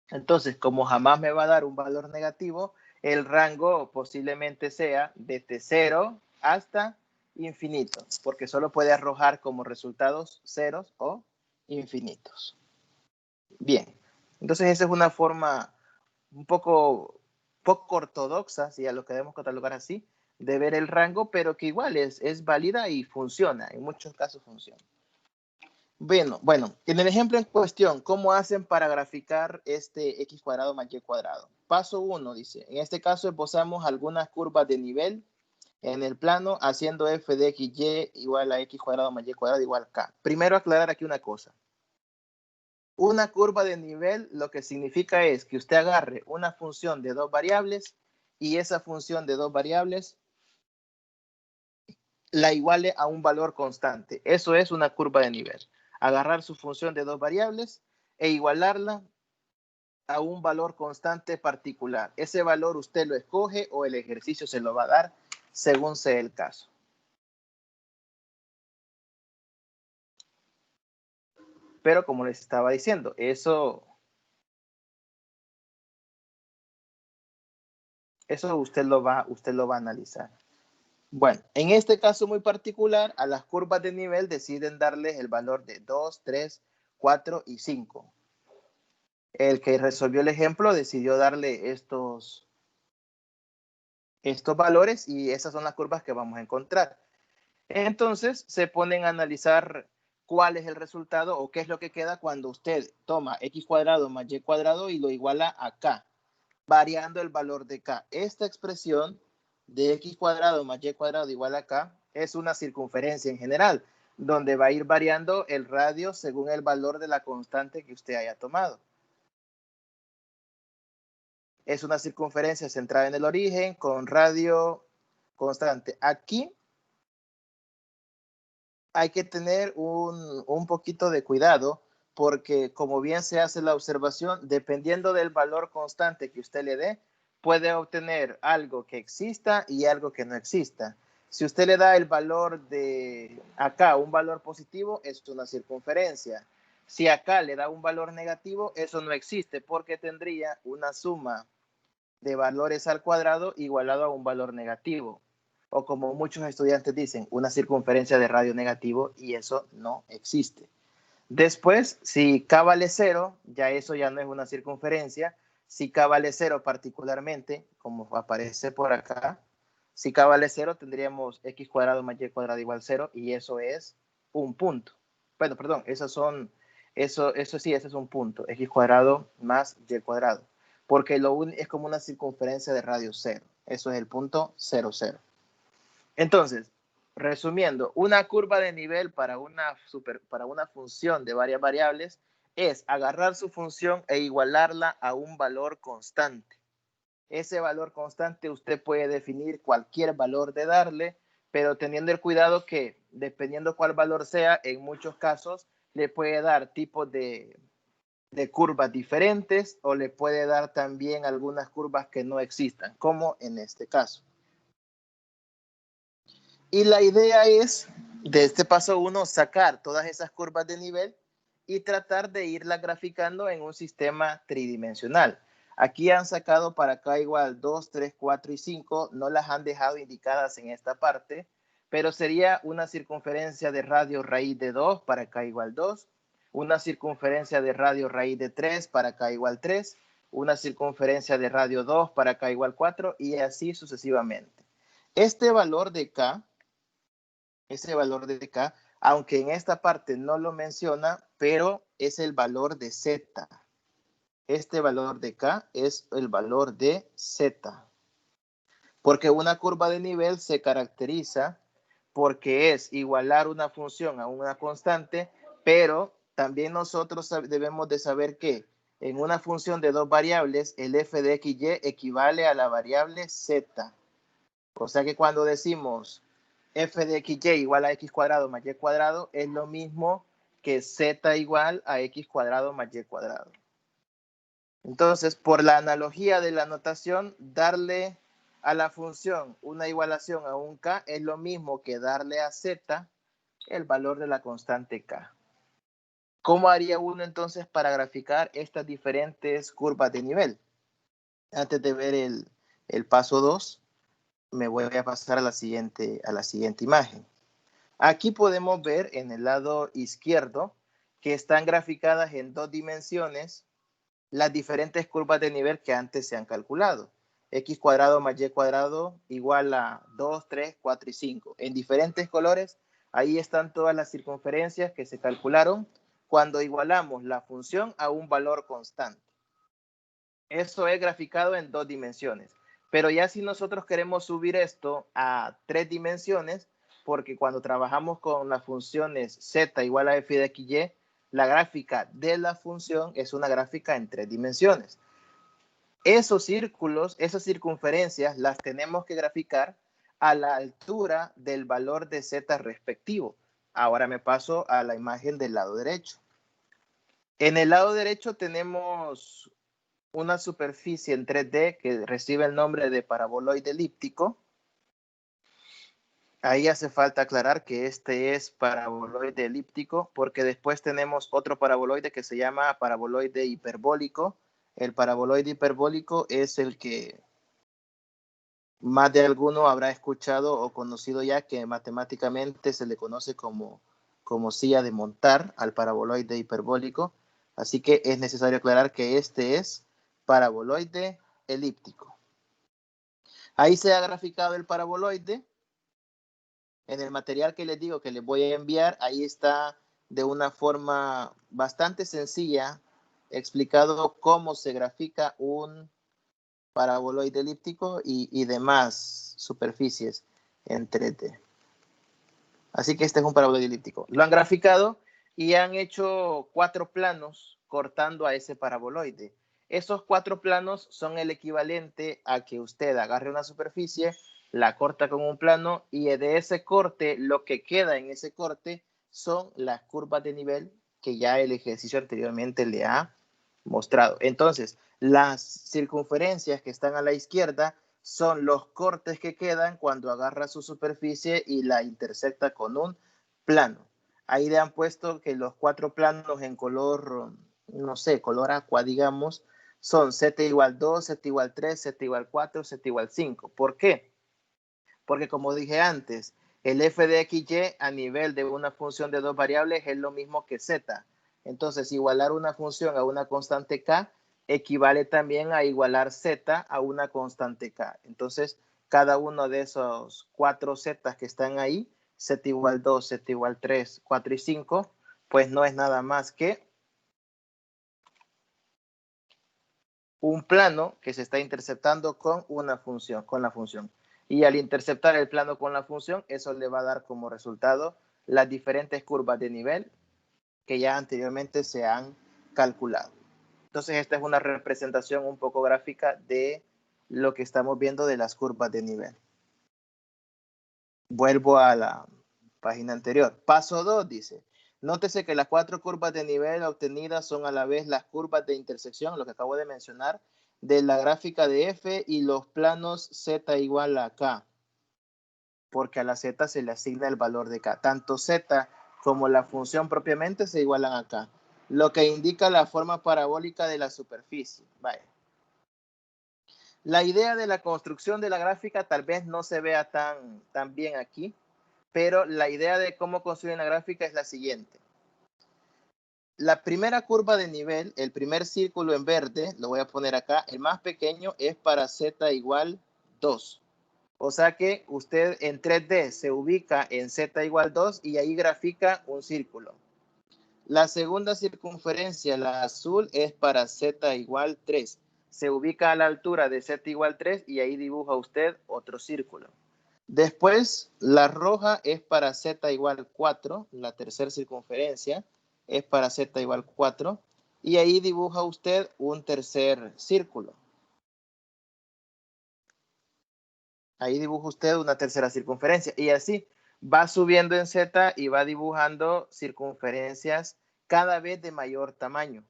Speaker 1: Entonces, como jamás me va a dar un valor negativo, el rango posiblemente sea desde 0 hasta infinito, porque solo puede arrojar como resultados ceros o infinitos. Bien, entonces esa es una forma un poco ortodoxa, si ya lo queremos catalogar así, de ver el rango, pero que igual es válida y funciona, en muchos casos funciona. Bueno, en el ejemplo en cuestión, ¿cómo hacen para graficar este x cuadrado más y cuadrado? Paso 1, dice, en este caso esbozamos algunas curvas de nivel en el plano haciendo f de x, y igual a x cuadrado más y cuadrado igual a k. Primero aclarar aquí una cosa. Una curva de nivel lo que significa es que usted agarre una función de dos variables y esa función de dos variables la iguale a un valor constante. Eso es una curva de nivel. Agarrar su función de dos variables e igualarla a un valor constante particular. Ese valor usted lo escoge o el ejercicio se lo va a dar según sea el caso. Pero como les estaba diciendo, eso usted lo va a analizar. Bueno, en este caso muy particular, a las curvas de nivel deciden darles el valor de 2, 3, 4 y 5. El que resolvió el ejemplo decidió darle estos valores y esas son las curvas que vamos a encontrar. Entonces se ponen a analizar cuál es el resultado o qué es lo que queda cuando usted toma x cuadrado más y cuadrado y lo iguala a k, variando el valor de k. Esta expresión de x cuadrado más y cuadrado igual a k es una circunferencia en general, donde va a ir variando el radio según el valor de la constante que usted haya tomado. Es una circunferencia centrada en el origen con radio constante. Aquí hay que tener un poquito de cuidado porque como bien se hace la observación, dependiendo del valor constante que usted le dé, puede obtener algo que exista y algo que no exista. Si usted le da el valor de acá, un valor positivo, es una circunferencia. Si acá le da un valor negativo, eso no existe porque tendría una suma de valores al cuadrado igualado a un valor negativo. O como muchos estudiantes dicen, una circunferencia de radio negativo y eso no existe. Después, si k vale 0, ya eso ya no es una circunferencia. Si k vale 0 particularmente, como aparece por acá, si k vale 0 tendríamos x cuadrado más y cuadrado igual 0 y eso es un punto. Bueno, perdón, eso sí, ese es un punto, x cuadrado más y cuadrado, porque es como una circunferencia de radio 0. Eso es el punto 0, 0. Entonces, resumiendo, una curva de nivel para una función de varias variables es agarrar su función e igualarla a un valor constante. Ese valor constante usted puede definir cualquier valor de darle, pero teniendo el cuidado que dependiendo cuál valor sea, en muchos casos le puede dar tipos de curvas diferentes o le puede dar también algunas curvas que no existan, como en este caso. Y la idea es, de este paso 1, sacar todas esas curvas de nivel y tratar de irlas graficando en un sistema tridimensional. Aquí han sacado para k igual 2, 3, 4 y 5, no las han dejado indicadas en esta parte, pero sería una circunferencia de radio raíz de 2 para k igual 2, una circunferencia de radio raíz de 3 para k igual 3, una circunferencia de radio 2 para k igual 4 y así sucesivamente. Este valor de k aunque en esta parte no lo menciona, pero es el valor de Z. Este valor de K es el valor de Z. Porque una curva de nivel se caracteriza porque es igualar una función a una constante, pero también nosotros debemos de saber que en una función de dos variables, el f de x y equivale a la variable z. O sea que cuando decimos f de x y igual a x cuadrado más y cuadrado, es lo mismo que z igual a x cuadrado más y cuadrado. Entonces, por la analogía de la notación, darle a la función una igualación a un k es lo mismo que darle a z el valor de la constante k. ¿Cómo haría uno entonces para graficar estas diferentes curvas de nivel? Antes de ver el paso 2, me voy a pasar a la siguiente imagen. Aquí podemos ver en el lado izquierdo que están graficadas en 2 dimensiones las diferentes curvas de nivel que antes se han calculado. X cuadrado más Y cuadrado igual a 2, 3, 4 y 5. En diferentes colores, ahí están todas las circunferencias que se calcularon cuando igualamos la función a un valor constante. Eso es graficado en 2 dimensiones. Pero ya si nosotros queremos subir esto a 3 dimensiones, porque cuando trabajamos con las funciones z igual a f de x y, la gráfica de la función es una gráfica en 3 dimensiones. Esos círculos, esas circunferencias, las tenemos que graficar a la altura del valor de z respectivo. Ahora me paso a la imagen del lado derecho. En el lado derecho tenemos una superficie en 3D que recibe el nombre de paraboloide elíptico. Ahí hace falta aclarar que este es paraboloide elíptico porque después tenemos otro paraboloide que se llama paraboloide hiperbólico. El paraboloide hiperbólico es el que más de alguno habrá escuchado o conocido ya, que matemáticamente se le conoce como silla de montar al paraboloide hiperbólico. Así que es necesario aclarar que este es paraboloide elíptico. Ahí se ha graficado el paraboloide. En el material que les digo que les voy a enviar, ahí está de una forma bastante sencilla explicado cómo se grafica un paraboloide elíptico y demás superficies en 3D. Así que este es un paraboloide elíptico. Lo han graficado y han hecho 4 planos cortando a ese paraboloide. Esos 4 planos son el equivalente a que usted agarre una superficie, la corta con un plano y de ese corte, lo que queda en ese corte son las curvas de nivel que ya el ejercicio anteriormente le ha mostrado. Entonces, las circunferencias que están a la izquierda son los cortes que quedan cuando agarra su superficie y la intersecta con un plano. Ahí le han puesto que los 4 planos en color, no sé, color aqua, digamos, son z igual 2, z igual 3, z igual 4, z igual 5. ¿Por qué? Porque como dije antes, el f de x y a nivel de una función de 2 variables es lo mismo que z. Entonces, igualar una función a una constante k equivale también a igualar z a una constante k. Entonces, cada uno de esos 4 z que están ahí, z igual 2, z igual 3, 4 y 5, pues no es nada más que un plano que se está interceptando con una función, con la función. Y al interceptar el plano con la función, eso le va a dar como resultado las diferentes curvas de nivel que ya anteriormente se han calculado. Entonces, esta es una representación un poco gráfica de lo que estamos viendo de las curvas de nivel. Vuelvo a la página anterior. Paso 2 dice, nótese que las 4 curvas de nivel obtenidas son a la vez las curvas de intersección, lo que acabo de mencionar, de la gráfica de F y los planos Z igual a K, porque a la Z se le asigna el valor de K. Tanto Z como la función propiamente se igualan a K, lo que indica la forma parabólica de la superficie. Vaya. La idea de la construcción de la gráfica tal vez no se vea tan bien aquí, pero la idea de cómo construir la gráfica es la siguiente. La primera curva de nivel, el primer círculo en verde, lo voy a poner acá, el más pequeño es para z igual 2. O sea que usted en 3D se ubica en Z igual 2 y ahí grafica un círculo. La segunda circunferencia, la azul, es para Z igual 3. Se ubica a la altura de Z igual 3 y ahí dibuja usted otro círculo. Después, la roja es para Z igual 4. La tercera circunferencia es para Z igual 4. Y ahí dibuja usted un tercer círculo. Ahí dibuja usted una tercera circunferencia. Y así va subiendo en Z y va dibujando circunferencias cada vez de mayor tamaño.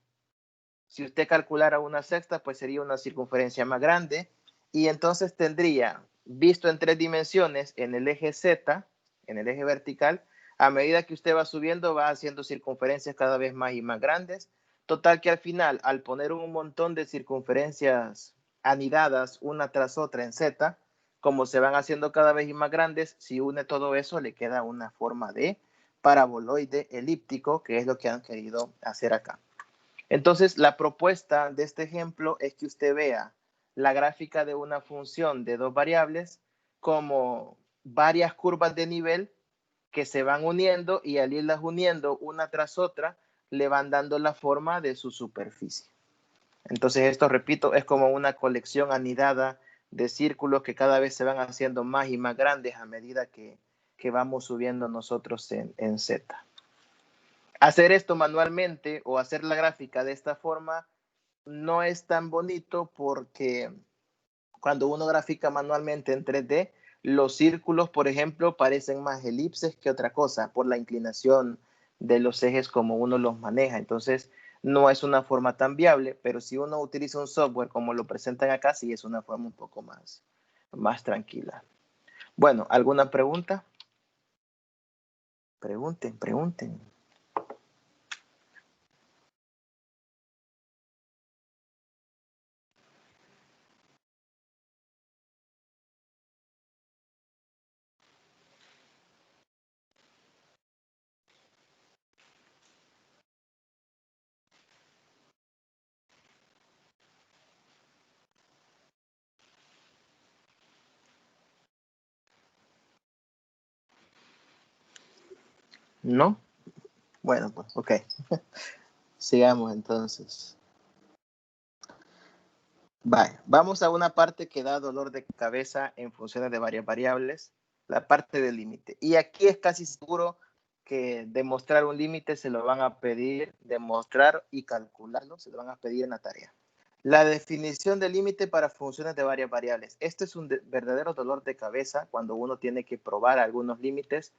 Speaker 1: Si usted calculara una sexta, pues sería una circunferencia más grande. Y entonces tendría, visto en 3 dimensiones, en el eje Z, en el eje vertical, a medida que usted va subiendo, va haciendo circunferencias cada vez más y más grandes. Total que al final, al poner un montón de circunferencias anidadas una tras otra en Z, como se van haciendo cada vez más grandes, si une todo eso, le queda una forma de paraboloide elíptico, que es lo que han querido hacer acá. Entonces, la propuesta de este ejemplo es que usted vea la gráfica de una función de 2 variables como varias curvas de nivel que se van uniendo y al irlas uniendo una tras otra, le van dando la forma de su superficie. Entonces, esto, repito, es como una colección anidada de círculos que cada vez se van haciendo más y más grandes a medida que vamos subiendo nosotros en Z. Hacer esto manualmente o hacer la gráfica de esta forma no es tan bonito porque cuando uno grafica manualmente en 3D, los círculos, por ejemplo, parecen más elipses que otra cosa por la inclinación de los ejes como uno los maneja. Entonces, no es una forma tan viable, pero si uno utiliza un software como lo presentan acá, sí es una forma un poco más tranquila. Bueno, ¿alguna pregunta? Pregunten. ¿No? Bueno, pues, ok. Sigamos entonces. Vale, vamos a una parte que da dolor de cabeza en funciones de varias variables, la parte del límite. Y aquí es casi seguro que demostrar un límite se lo van a pedir, demostrar y calcularlo, se lo van a pedir en la tarea. La definición del límite para funciones de varias variables. Este es un verdadero dolor de cabeza cuando uno tiene que probar algunos límites,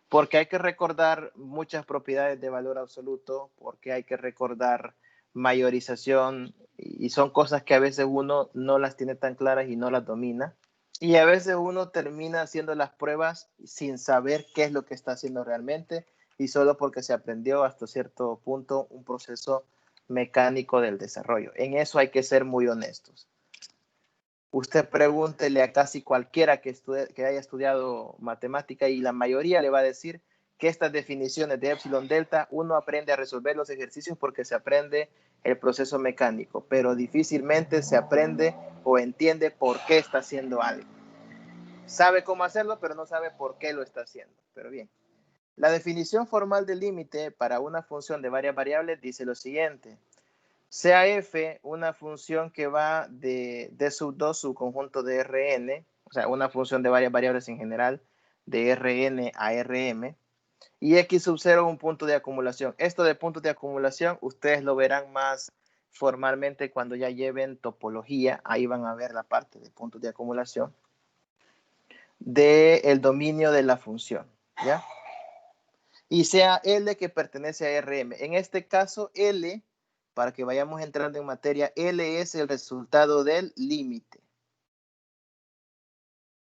Speaker 1: porque hay que recordar muchas propiedades de valor absoluto, porque hay que recordar mayorización, y son cosas que a veces uno no las tiene tan claras y no las domina. Y a veces uno termina haciendo las pruebas sin saber qué es lo que está haciendo realmente y solo porque se aprendió hasta cierto punto un proceso mecánico del desarrollo. En eso hay que ser muy honestos. Usted pregúntele a casi cualquiera que haya estudiado matemática y la mayoría le va a decir que estas definiciones de epsilon delta, uno aprende a resolver los ejercicios porque se aprende el proceso mecánico, pero difícilmente se aprende o entiende por qué está haciendo algo. Sabe cómo hacerlo, pero no sabe por qué lo está haciendo. Pero bien, la definición formal del límite para una función de varias variables dice lo siguiente. Sea f una función que va de D sub 2 subconjunto de Rn, o sea, una función de varias variables en general, de Rn a Rm, y x sub 0 un punto de acumulación. Esto de puntos de acumulación, ustedes lo verán más formalmente cuando ya lleven topología, ahí van a ver la parte de puntos de acumulación, del dominio de la función, ¿ya? Y sea L que pertenece a Rm. En este caso, L, para que vayamos entrando en materia, L es el resultado del límite.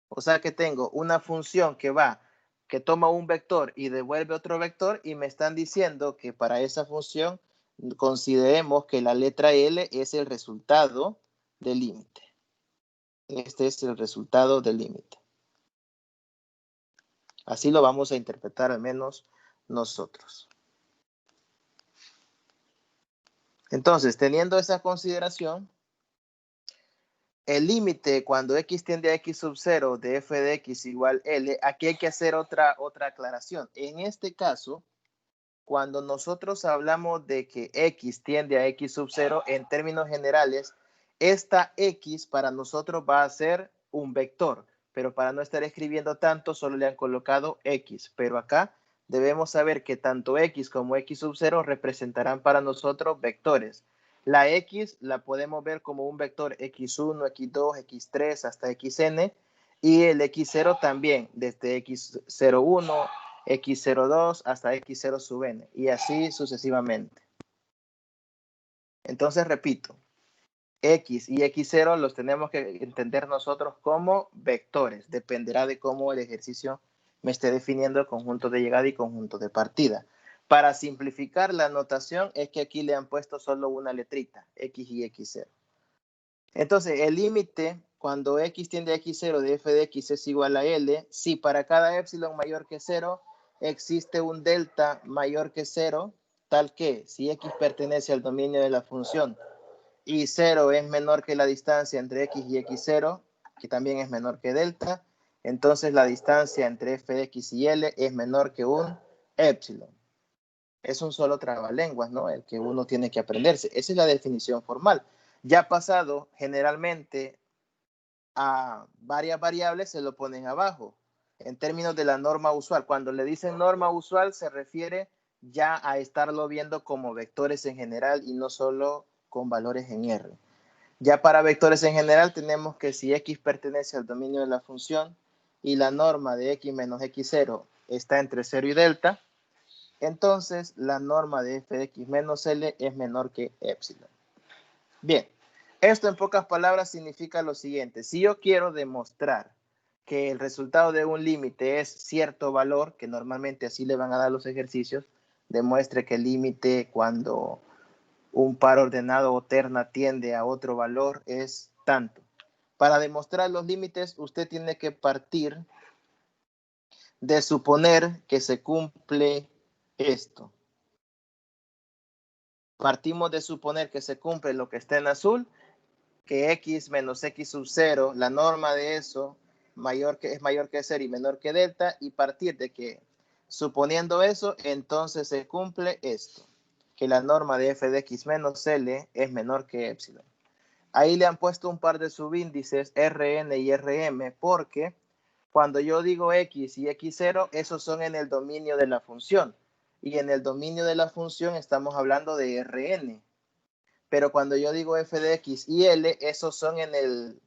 Speaker 1: O sea que tengo una función que toma un vector y devuelve otro vector y me están diciendo que para esa función consideremos que la letra L es el resultado del límite. Este es el resultado del límite. Así lo vamos a interpretar al menos nosotros. Entonces, teniendo esa consideración, el límite cuando x tiende a x sub 0 de f de x igual L, aquí hay que hacer otra aclaración. En este caso, cuando nosotros hablamos de que x tiende a x sub 0, en términos generales, esta x para nosotros va a ser un vector, pero para no estar escribiendo tanto, solo le han colocado x. Pero acá debemos saber que tanto x como x sub 0 representarán para nosotros vectores. La x la podemos ver como un vector x1, x2, x3 hasta xn, y el x0 también, desde x01, x02 hasta x0 sub n, y así sucesivamente. Entonces, repito, x y x0 los tenemos que entender nosotros como vectores. Dependerá de cómo el ejercicio me esté definiendo el conjunto de llegada y conjunto de partida. Para simplificar la notación es que aquí le han puesto solo una letrita, x y x0. Entonces, el límite cuando x tiende a x0 de f de x es igual a L, si para cada epsilon mayor que 0 existe un delta mayor que 0, tal que si x pertenece al dominio de la función y 0 es menor que la distancia entre x y x0, que también es menor que delta, entonces la distancia entre f de x y L es menor que un epsilon. Es un solo trabalenguas, ¿no? El que uno tiene que aprenderse. Esa es la definición formal. Ya pasado, generalmente, a varias variables se lo ponen abajo. En términos de la norma usual, cuando le dicen norma usual se refiere ya a estarlo viendo como vectores en general y no solo con valores en R. Ya para vectores en general tenemos que si x pertenece al dominio de la función y la norma de x menos x0 está entre 0 y delta, entonces la norma de f de x menos L es menor que epsilon. Bien, esto en pocas palabras significa lo siguiente. Si yo quiero demostrar que el resultado de un límite es cierto valor, que normalmente así le van a dar los ejercicios, demuestre que el límite cuando un par ordenado o terna tiende a otro valor es tanto. Para demostrar los límites, usted tiene que partir de suponer que se cumple esto. Partimos de suponer que se cumple lo que está en azul, que x menos x sub 0, la norma de eso es mayor que 0 y menor que delta, y partir de que, suponiendo eso, entonces se cumple esto, que la norma de f de x menos L es menor que epsilon. Ahí le han puesto un par de subíndices, Rn y Rm, porque cuando yo digo x y x0, esos son en el dominio de la función. Y en el dominio de la función estamos hablando de Rn. Pero cuando yo digo f de x y L, esos son en el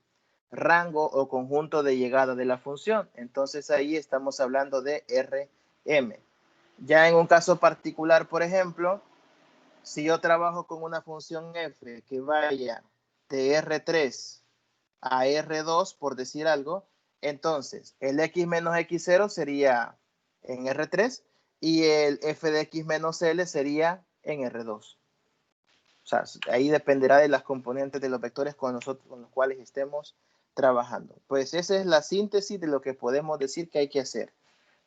Speaker 1: rango o conjunto de llegada de la función. Entonces ahí estamos hablando de Rm. Ya en un caso particular, por ejemplo, si yo trabajo con una función f que vaya de R3 a R2, por decir algo, entonces el x menos x0 sería en R3 y el f de x menos L sería en R2. O sea, ahí dependerá de las componentes de los vectores con los cuales estemos trabajando. Pues esa es la síntesis de lo que podemos decir que hay que hacer.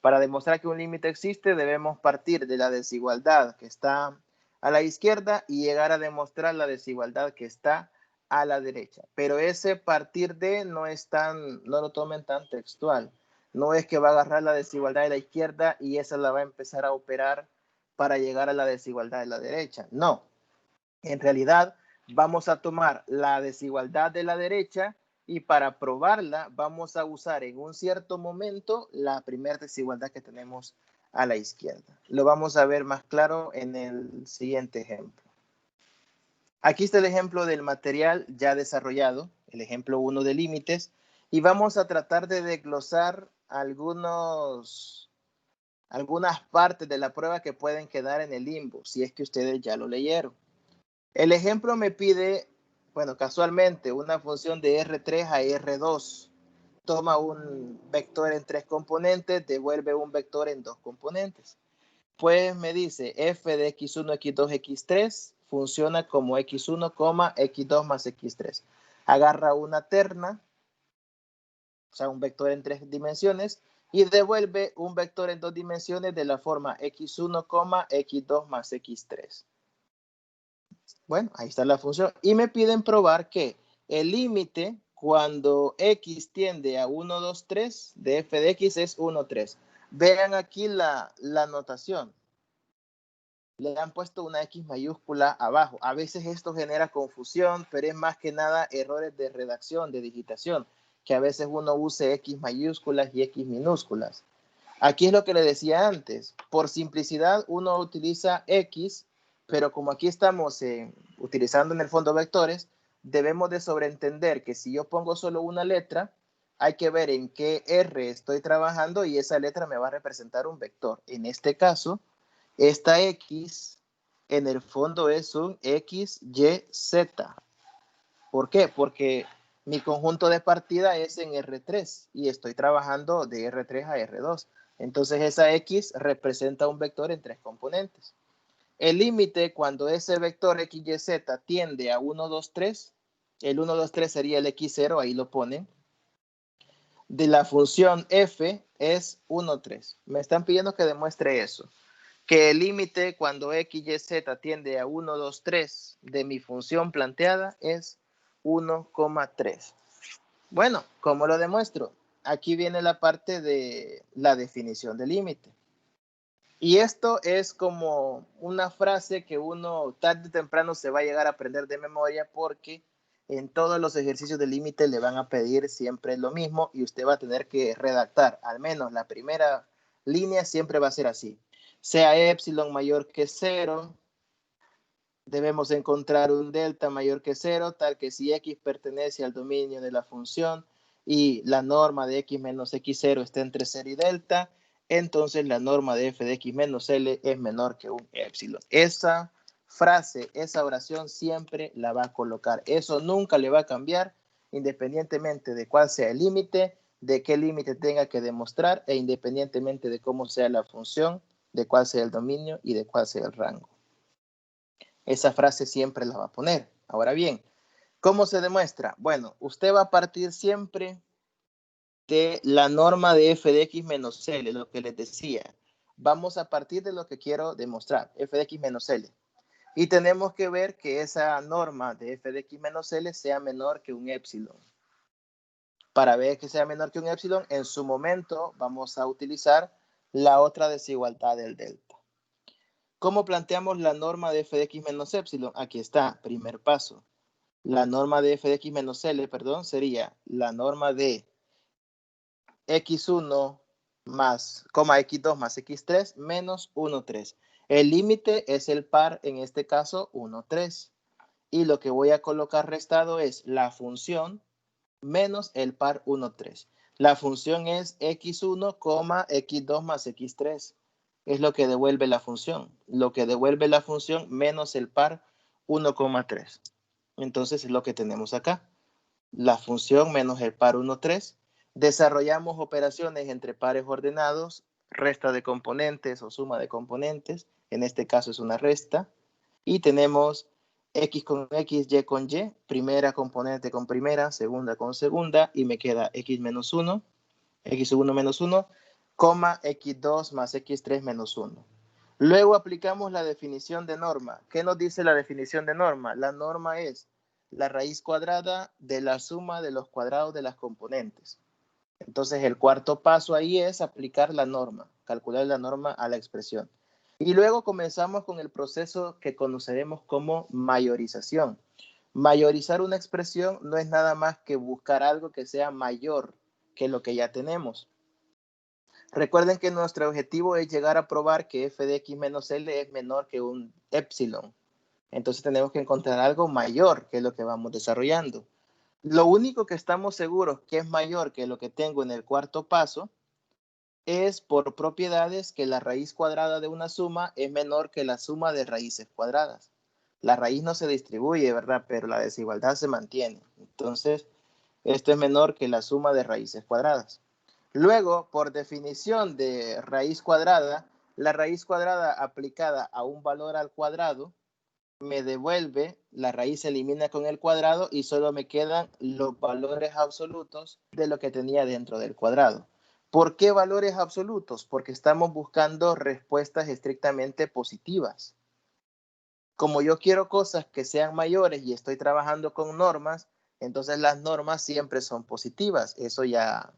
Speaker 1: Para demostrar que un límite existe, debemos partir de la desigualdad que está a la izquierda y llegar a demostrar la desigualdad que está a la derecha. Pero ese partir de no lo tomen tan textual. No es que va a agarrar la desigualdad de la izquierda y esa la va a empezar a operar para llegar a la desigualdad de la derecha. No. En realidad, vamos a tomar la desigualdad de la derecha y para probarla vamos a usar en un cierto momento la primera desigualdad que tenemos a la izquierda. Lo vamos a ver más claro en el siguiente ejemplo. Aquí está el ejemplo del material ya desarrollado, el ejemplo 1 de límites, y vamos a tratar de desglosar algunas partes de la prueba que pueden quedar en el limbo, si es que ustedes ya lo leyeron. El ejemplo me pide, bueno, casualmente, una función de R3 a R2. Toma un vector en 3 componentes, devuelve un vector en 2 componentes. Pues me dice f de x1, x2, x3 funciona como x1, x2 más x3. Agarra una terna, o sea, un vector en 3 dimensiones, y devuelve un vector en 2 dimensiones de la forma x1, x2 más x3. Bueno, ahí está la función. Y me piden probar que el límite cuando x tiende a 1, 2, 3, de f de x es 1, 3. Vean aquí la notación. Le han puesto una X mayúscula abajo. A veces esto genera confusión, pero es más que nada errores de redacción, de digitación, que a veces uno use X mayúsculas y X minúsculas. Aquí es lo que le decía antes. Por simplicidad, uno utiliza X, pero como aquí estamos utilizando en el fondo vectores, debemos de sobreentender que si yo pongo solo una letra, hay que ver en qué R estoy trabajando y esa letra me va a representar un vector. En este caso, esta X en el fondo es un X, Y, Z. ¿Por qué? Porque mi conjunto de partida es en R3 y estoy trabajando de R3 a R2. Entonces esa X representa un vector en 3 componentes. El límite cuando ese vector X, Y, Z tiende a 1, 2, 3, el 1, 2, 3 sería el X0, ahí lo ponen. De la función f es 1, 3. Me están pidiendo que demuestre eso. Que el límite cuando x, y, z tiende a 1, 2, 3 de mi función planteada es 1,3. Bueno, ¿cómo lo demuestro? Aquí viene la parte de la definición del límite. Y esto es como una frase que uno tarde o temprano se va a llegar a aprender de memoria porque en todos los ejercicios de límite le van a pedir siempre lo mismo y usted va a tener que redactar, al menos la primera línea siempre va a ser así. Sea epsilon mayor que 0, debemos encontrar un delta mayor que 0, tal que si x pertenece al dominio de la función y la norma de x menos x0 está entre 0 y delta, entonces la norma de f de x menos l es menor que un epsilon. Esa frase, esa oración siempre la va a colocar. Eso nunca le va a cambiar, independientemente de cuál sea el límite, de qué límite tenga que demostrar e independientemente de cómo sea la función, de cuál sea el dominio y de cuál sea el rango. Esa frase siempre la va a poner. Ahora bien, ¿cómo se demuestra? Bueno, usted va a partir siempre de la norma de f de x menos l, lo que les decía. Vamos a partir de lo que quiero demostrar, f de x menos l. Y tenemos que ver que esa norma de f de x menos l sea menor que un epsilon. Para ver que sea menor que un epsilon, en su momento vamos a utilizar la otra desigualdad del delta. ¿Cómo planteamos la norma de f de x menos epsilon? Aquí está, primer paso. La norma de f de x menos l, perdón, sería la norma de x1 más, x2 más x3 menos 1, 3. El límite es el par, en este caso, 1, 3. Y lo que voy a colocar restado es la función menos el par 1, 3. La función es x1, x2 más x3. Es lo que devuelve la función. Lo que devuelve la función menos el par 1,3. Entonces es lo que tenemos acá. La función menos el par 1, 3. Desarrollamos operaciones entre pares ordenados, resta de componentes o suma de componentes. En este caso es una resta. Y tenemos x con x, y con y, primera componente con primera, segunda con segunda, y me queda x menos 1, x1 menos 1, x2 más x3 menos 1. Luego aplicamos la definición de norma. ¿Qué nos dice la definición de norma? La norma es la raíz cuadrada de la suma de los cuadrados de las componentes. Entonces el cuarto paso ahí es aplicar la norma, calcular la norma a la expresión. Y luego comenzamos con el proceso que conoceremos como mayorización. Mayorizar una expresión no es nada más que buscar algo que sea mayor que lo que ya tenemos. Recuerden que nuestro objetivo es llegar a probar que f de x menos l es menor que un epsilon. Entonces tenemos que encontrar algo mayor que lo que vamos desarrollando. Lo único que estamos seguros que es mayor que lo que tengo en el cuarto paso es por propiedades que la raíz cuadrada de una suma es menor que la suma de raíces cuadradas. La raíz no se distribuye, ¿verdad? Pero la desigualdad se mantiene. Entonces, esto es menor que la suma de raíces cuadradas. Luego, por definición de raíz cuadrada, la raíz cuadrada aplicada a un valor al cuadrado me devuelve, la raíz se elimina con el cuadrado y solo me quedan los valores absolutos de lo que tenía dentro del cuadrado. ¿Por qué valores absolutos? Porque estamos buscando respuestas estrictamente positivas. Como yo quiero cosas que sean mayores y estoy trabajando con normas, Entonces las normas siempre son positivas. Eso ya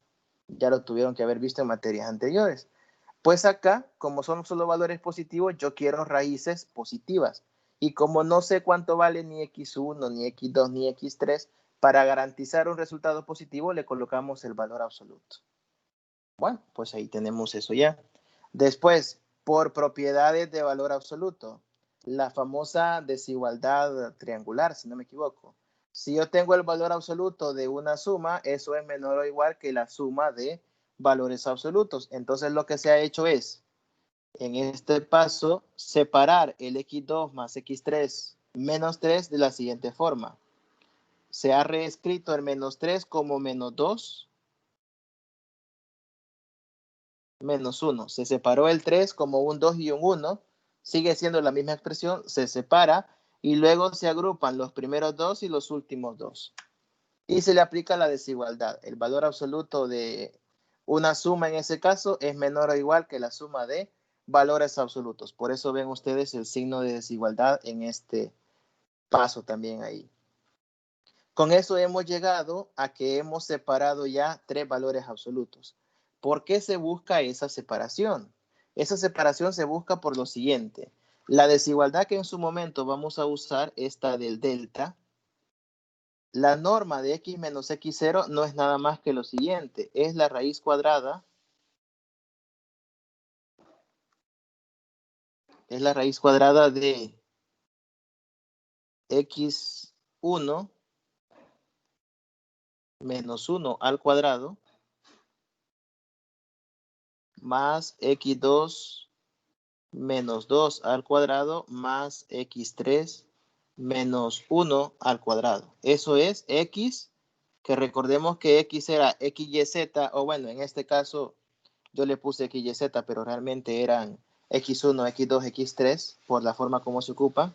Speaker 1: lo tuvieron que haber visto en materias anteriores. Pues acá, como son solo valores positivos, yo quiero raíces positivas. Y como no sé cuánto vale ni x1, ni x2, ni x3, para garantizar un resultado positivo le colocamos el valor absoluto. Bueno, pues ahí tenemos eso ya. Después, por propiedades de valor absoluto, la famosa desigualdad triangular, si no me equivoco. Si yo tengo el valor absoluto de una suma, eso es menor o igual que la suma de valores absolutos. Entonces lo que se ha hecho es, en este paso, separar el x2 más x3 menos 3 de la siguiente forma. Se ha reescrito el menos 3 como menos 2 menos 1. Se separó el 3 como un 2 y un 1. Sigue siendo la misma expresión, se separa y luego se agrupan los primeros dos y los últimos dos. Y se le aplica la desigualdad. El valor absoluto de una suma en ese caso es menor o igual que la suma de valores absolutos. Por eso ven ustedes el signo de desigualdad en este paso también ahí. Con eso hemos llegado a que hemos separado ya tres valores absolutos. ¿Por qué se busca esa separación? Esa separación se busca por lo siguiente. La desigualdad que en su momento vamos a usar, esta del delta, la norma de x menos x0 no es nada más que lo siguiente. Es la raíz cuadrada. Es la raíz cuadrada de x1 menos 1 al cuadrado más x2 menos 2 al cuadrado más x3 menos 1 al cuadrado. Eso es x, que recordemos que x era xyz, o bueno, en este caso yo le puse xyz, pero realmente eran x1, x2, x3, por la forma como se ocupa.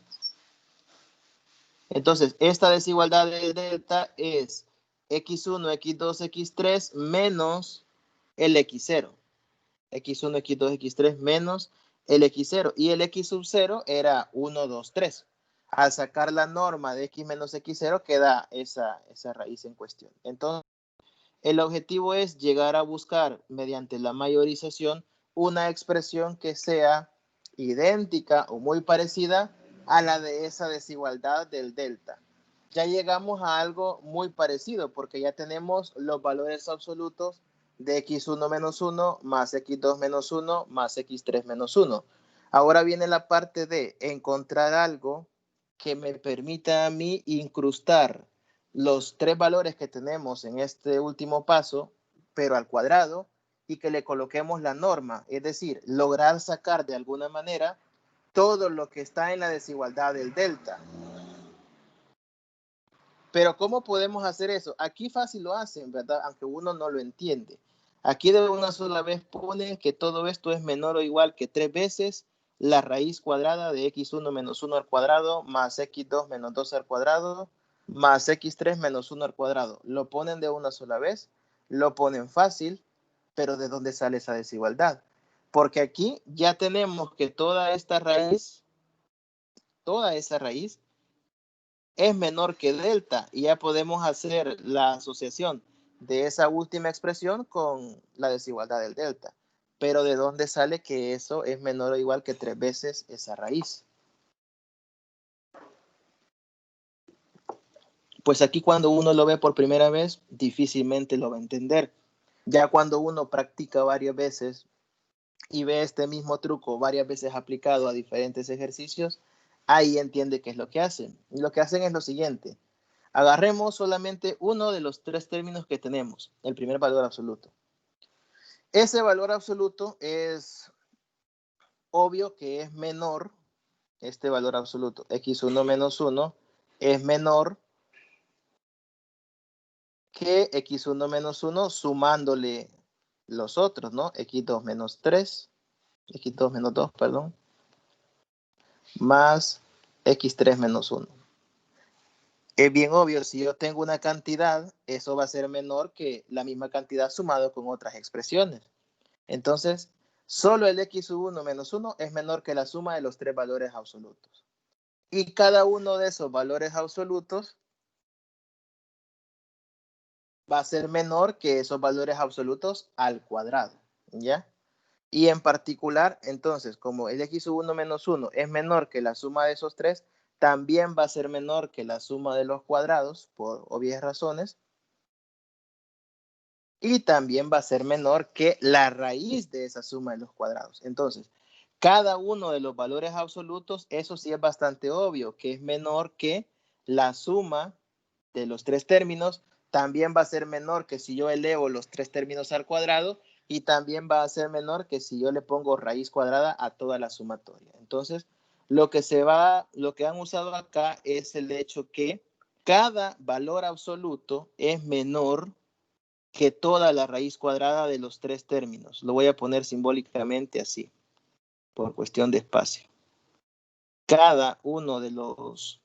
Speaker 1: Entonces, esta desigualdad de delta es x1, x2, x3 menos el x0. x1, x2, x3 menos el x0. Y el x sub 0 era 1, 2, 3. Al sacar la norma de x menos x0 queda esa raíz en cuestión. Entonces, el objetivo es llegar a buscar mediante la mayorización una expresión que sea idéntica o muy parecida a la de esa desigualdad del delta. Ya llegamos a algo muy parecido porque ya tenemos los valores absolutos de x1 menos 1 más x2 menos 1 más x3 menos 1. Ahora viene la parte de encontrar algo que me permita a mí incrustar los tres valores que tenemos en este último paso, pero al cuadrado, y que le coloquemos la norma, es decir, lograr sacar de alguna manera todo lo que está en la desigualdad del delta. Pero ¿cómo podemos hacer eso? Aquí fácil lo hacen, ¿verdad? Aunque uno no lo entiende. Aquí de una sola vez ponen que todo esto es menor o igual que 3 veces la raíz cuadrada de x1 menos 1 al cuadrado más x2 menos 2 al cuadrado más x3 menos 1 al cuadrado. Lo ponen de una sola vez, lo ponen fácil, pero ¿de dónde sale esa desigualdad? Porque aquí ya tenemos que toda esa raíz es menor que delta y ya podemos hacer la asociación de esa última expresión con la desigualdad del delta. Pero ¿de dónde sale que eso es menor o igual que 3 veces esa raíz? Pues aquí cuando uno lo ve por primera vez, difícilmente lo va a entender. Ya cuando uno practica varias veces y ve este mismo truco varias veces aplicado a diferentes ejercicios, ahí entiende qué es lo que hacen. Y lo que hacen es lo siguiente. Agarremos solamente uno de los tres términos que tenemos, el primer valor absoluto. Ese valor absoluto es obvio que es menor, este valor absoluto, x1 menos 1, es menor que x1 menos 1 sumándole los otros, ¿no? x2 menos 3, x2 menos 2, perdón, más x3 menos 1. Es bien obvio, si yo tengo una cantidad, eso va a ser menor que la misma cantidad sumado con otras expresiones. Entonces, solo el x1 menos 1 es menor que la suma de los tres valores absolutos. Y cada uno de esos valores absolutos va a ser menor que esos valores absolutos al cuadrado, ¿ya? Y en particular, entonces, como el x sub 1 menos 1 es menor que la suma de esos tres, también va a ser menor que la suma de los cuadrados, por obvias razones, y también va a ser menor que la raíz de esa suma de los cuadrados. Entonces, cada uno de los valores absolutos, eso sí es bastante obvio, que es menor que la suma de los tres términos, también va a ser menor que si yo elevo los tres términos al cuadrado, y también va a ser menor que si yo le pongo raíz cuadrada a toda la sumatoria. Entonces, lo que han usado acá es el hecho que cada valor absoluto es menor que toda la raíz cuadrada de los tres términos. Lo voy a poner simbólicamente así, por cuestión de espacio. Cada uno de los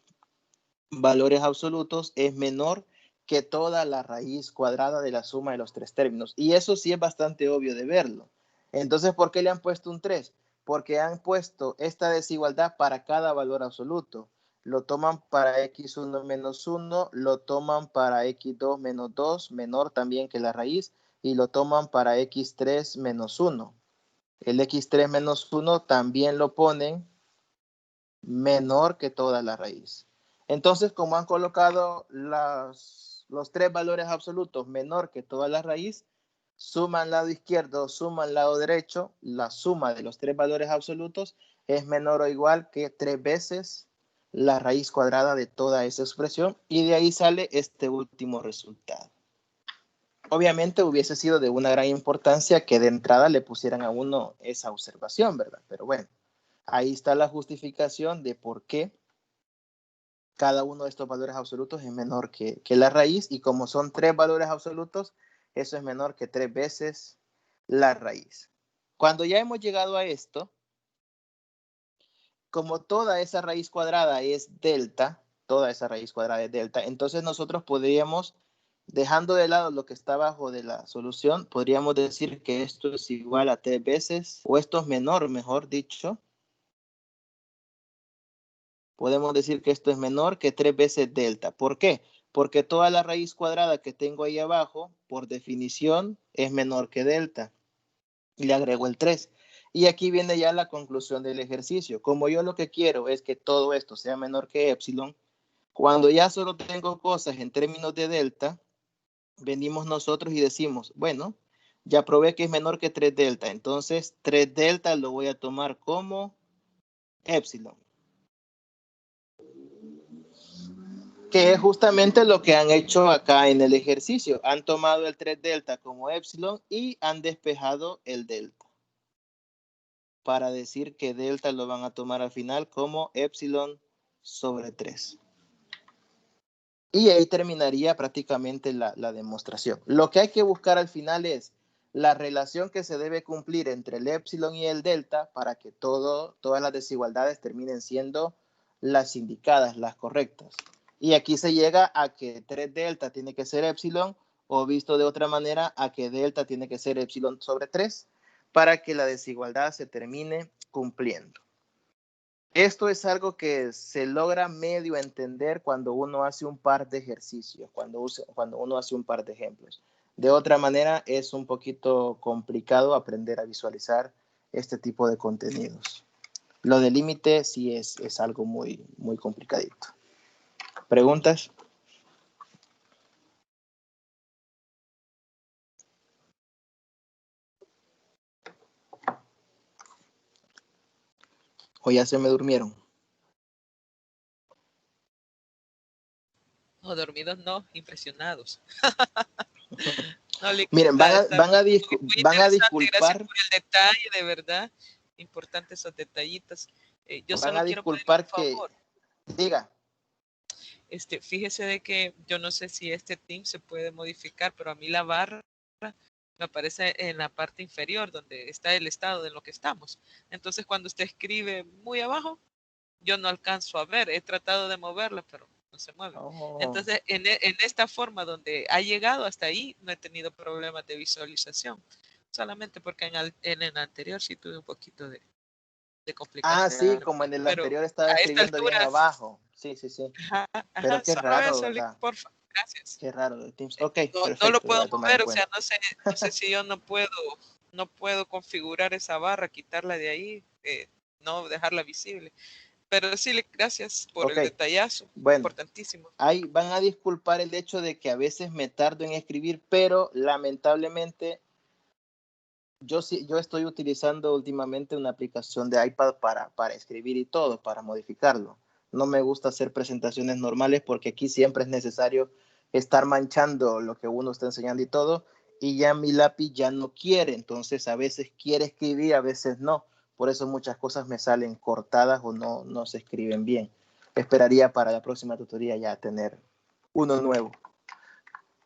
Speaker 1: valores absolutos es menor que toda la raíz cuadrada de la suma de los tres términos. Y eso sí es bastante obvio de verlo. Entonces, ¿por qué le han puesto un 3? Porque han puesto esta desigualdad para cada valor absoluto. Lo toman para x1 menos 1, lo toman para x2 menos 2, menor también que la raíz, y lo toman para x3 menos 1. El x3 menos 1 también lo ponen menor que toda la raíz. Entonces, como han colocado los tres valores absolutos menor que toda la raíz, suman lado izquierdo, suman lado derecho, la suma de los tres valores absolutos es menor o igual que 3 veces la raíz cuadrada de toda esa expresión, y de ahí sale este último resultado. Obviamente hubiese sido de una gran importancia que de entrada le pusieran a uno esa observación, ¿verdad? Pero bueno, ahí está la justificación de por qué cada uno de estos valores absolutos es menor que la raíz, y como son tres valores absolutos, eso es menor que 3 veces la raíz. Cuando ya hemos llegado a esto, como toda esa raíz cuadrada es delta, entonces nosotros podríamos, dejando de lado lo que está abajo de la solución, podríamos decir que esto es igual a 3 veces, o esto es menor, mejor dicho. Podemos decir que esto es menor que 3 veces delta. ¿Por qué? Porque toda la raíz cuadrada que tengo ahí abajo, por definición, es menor que delta. Y le agrego el 3. Y aquí viene ya la conclusión del ejercicio. Como yo lo que quiero es que todo esto sea menor que epsilon, cuando ya solo tengo cosas en términos de delta, venimos nosotros y decimos, bueno, ya probé que es menor que 3 delta. Entonces, 3 delta lo voy a tomar como epsilon, que es justamente lo que han hecho acá en el ejercicio. Han tomado el 3 delta como epsilon y han despejado el delta, para decir que delta lo van a tomar al final como epsilon sobre 3. Y ahí terminaría prácticamente la demostración. Lo que hay que buscar al final es la relación que se debe cumplir entre el epsilon y el delta para que todas las desigualdades terminen siendo las indicadas, las correctas. Y aquí se llega a que 3 delta tiene que ser epsilon, o visto de otra manera, a que delta tiene que ser epsilon sobre 3 para que la desigualdad se termine cumpliendo. Esto es algo que se logra medio entender cuando uno hace un par de ejercicios, cuando uno hace un par de ejemplos. De otra manera, es un poquito complicado aprender a visualizar este tipo de contenidos. Lo del límite sí es algo muy, muy complicadito. ¿Preguntas? ¿O ya se me durmieron?
Speaker 2: No, dormidos no, impresionados. No,
Speaker 1: Miren,
Speaker 2: está,
Speaker 1: van a
Speaker 2: muy interesante, gracias
Speaker 1: disculpar.
Speaker 2: por el detalle, de verdad. Importantes esos detallitos. Yo
Speaker 1: Van
Speaker 2: solo
Speaker 1: a
Speaker 2: quiero pedirle un
Speaker 1: disculpar que
Speaker 2: favor.
Speaker 1: diga.
Speaker 2: Fíjese de que yo no sé si este team se puede modificar, pero a mí la barra me aparece en la parte inferior donde está el estado de lo que estamos. Entonces, cuando usted escribe muy abajo, yo no alcanzo a ver. He tratado de moverla, pero no se mueve.
Speaker 1: Oh.
Speaker 2: Entonces, en esta forma donde ha llegado hasta ahí, no he tenido problemas de visualización. Solamente porque en el anterior sí tuve un poquito de
Speaker 1: Ah,
Speaker 2: complicación.
Speaker 1: sí, como en el
Speaker 2: Pero
Speaker 1: anterior estaba
Speaker 2: a esta
Speaker 1: escribiendo bien
Speaker 2: altura,
Speaker 1: abajo. Sí, sí, sí.
Speaker 2: ajá,
Speaker 1: Pero qué
Speaker 2: solo
Speaker 1: raro,
Speaker 2: eso,
Speaker 1: ¿verdad?
Speaker 2: porfa. gracias.
Speaker 1: Qué raro de Teams. Ok,
Speaker 2: No,
Speaker 1: perfecto.
Speaker 2: no lo
Speaker 1: lo
Speaker 2: puedo
Speaker 1: voy a tomar en
Speaker 2: mover, o
Speaker 1: cuenta.
Speaker 2: sea, no sé si yo no puedo configurar esa barra, quitarla de ahí, no dejarla visible. Pero sí, gracias por
Speaker 1: Ok,
Speaker 2: el detallazo,
Speaker 1: bueno,
Speaker 2: importantísimo.
Speaker 1: ahí van a disculpar el hecho de que a veces me tardo en escribir, pero lamentablemente yo estoy utilizando últimamente una aplicación de iPad para escribir y todo, para modificarlo. No me gusta hacer presentaciones normales porque aquí siempre es necesario estar manchando lo que uno está enseñando y todo, y ya mi lápiz ya no quiere, entonces a veces quiere escribir, a veces no. Por eso muchas cosas me salen cortadas o no se escriben bien. Esperaría para la próxima tutoría ya tener uno nuevo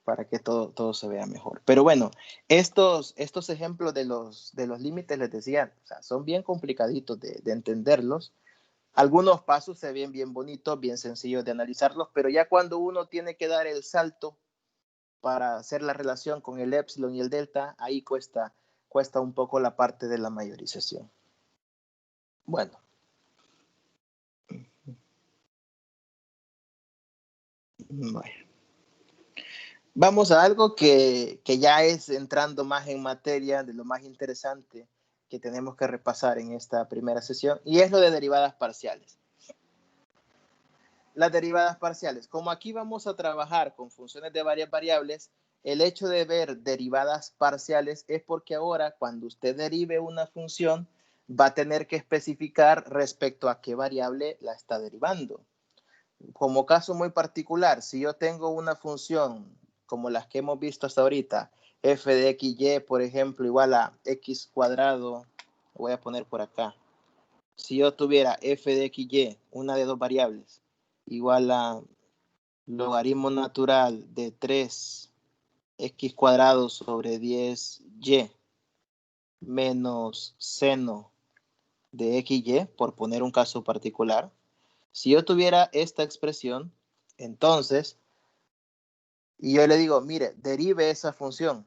Speaker 1: para que todo se vea mejor. Pero bueno, estos ejemplos de los límites, les decía, o sea, son bien complicaditos de entenderlos. Algunos pasos se ven bien bonitos, bien sencillos de analizarlos, pero ya cuando uno tiene que dar el salto para hacer la relación con el epsilon y el delta, ahí cuesta un poco la parte de la mayorización. Bueno. Bueno. Vamos a algo que ya es entrando más en materia de lo más interesante que tenemos que repasar en esta primera sesión, y es lo de derivadas parciales. Las derivadas parciales, como aquí vamos a trabajar con funciones de varias variables, el hecho de ver derivadas parciales es porque ahora cuando usted derive una función va a tener que especificar respecto a qué variable la está derivando. Como caso muy particular, si yo tengo una función como las que hemos visto hasta ahorita, f de x, y, por ejemplo, igual a x cuadrado, voy a poner por acá. Si yo tuviera f de x, y, una de dos variables, igual a logaritmo natural de 3x cuadrado sobre 10y menos seno de x, y, por poner un caso particular. Si yo tuviera esta expresión, entonces, y yo le digo, mire, derive esa función.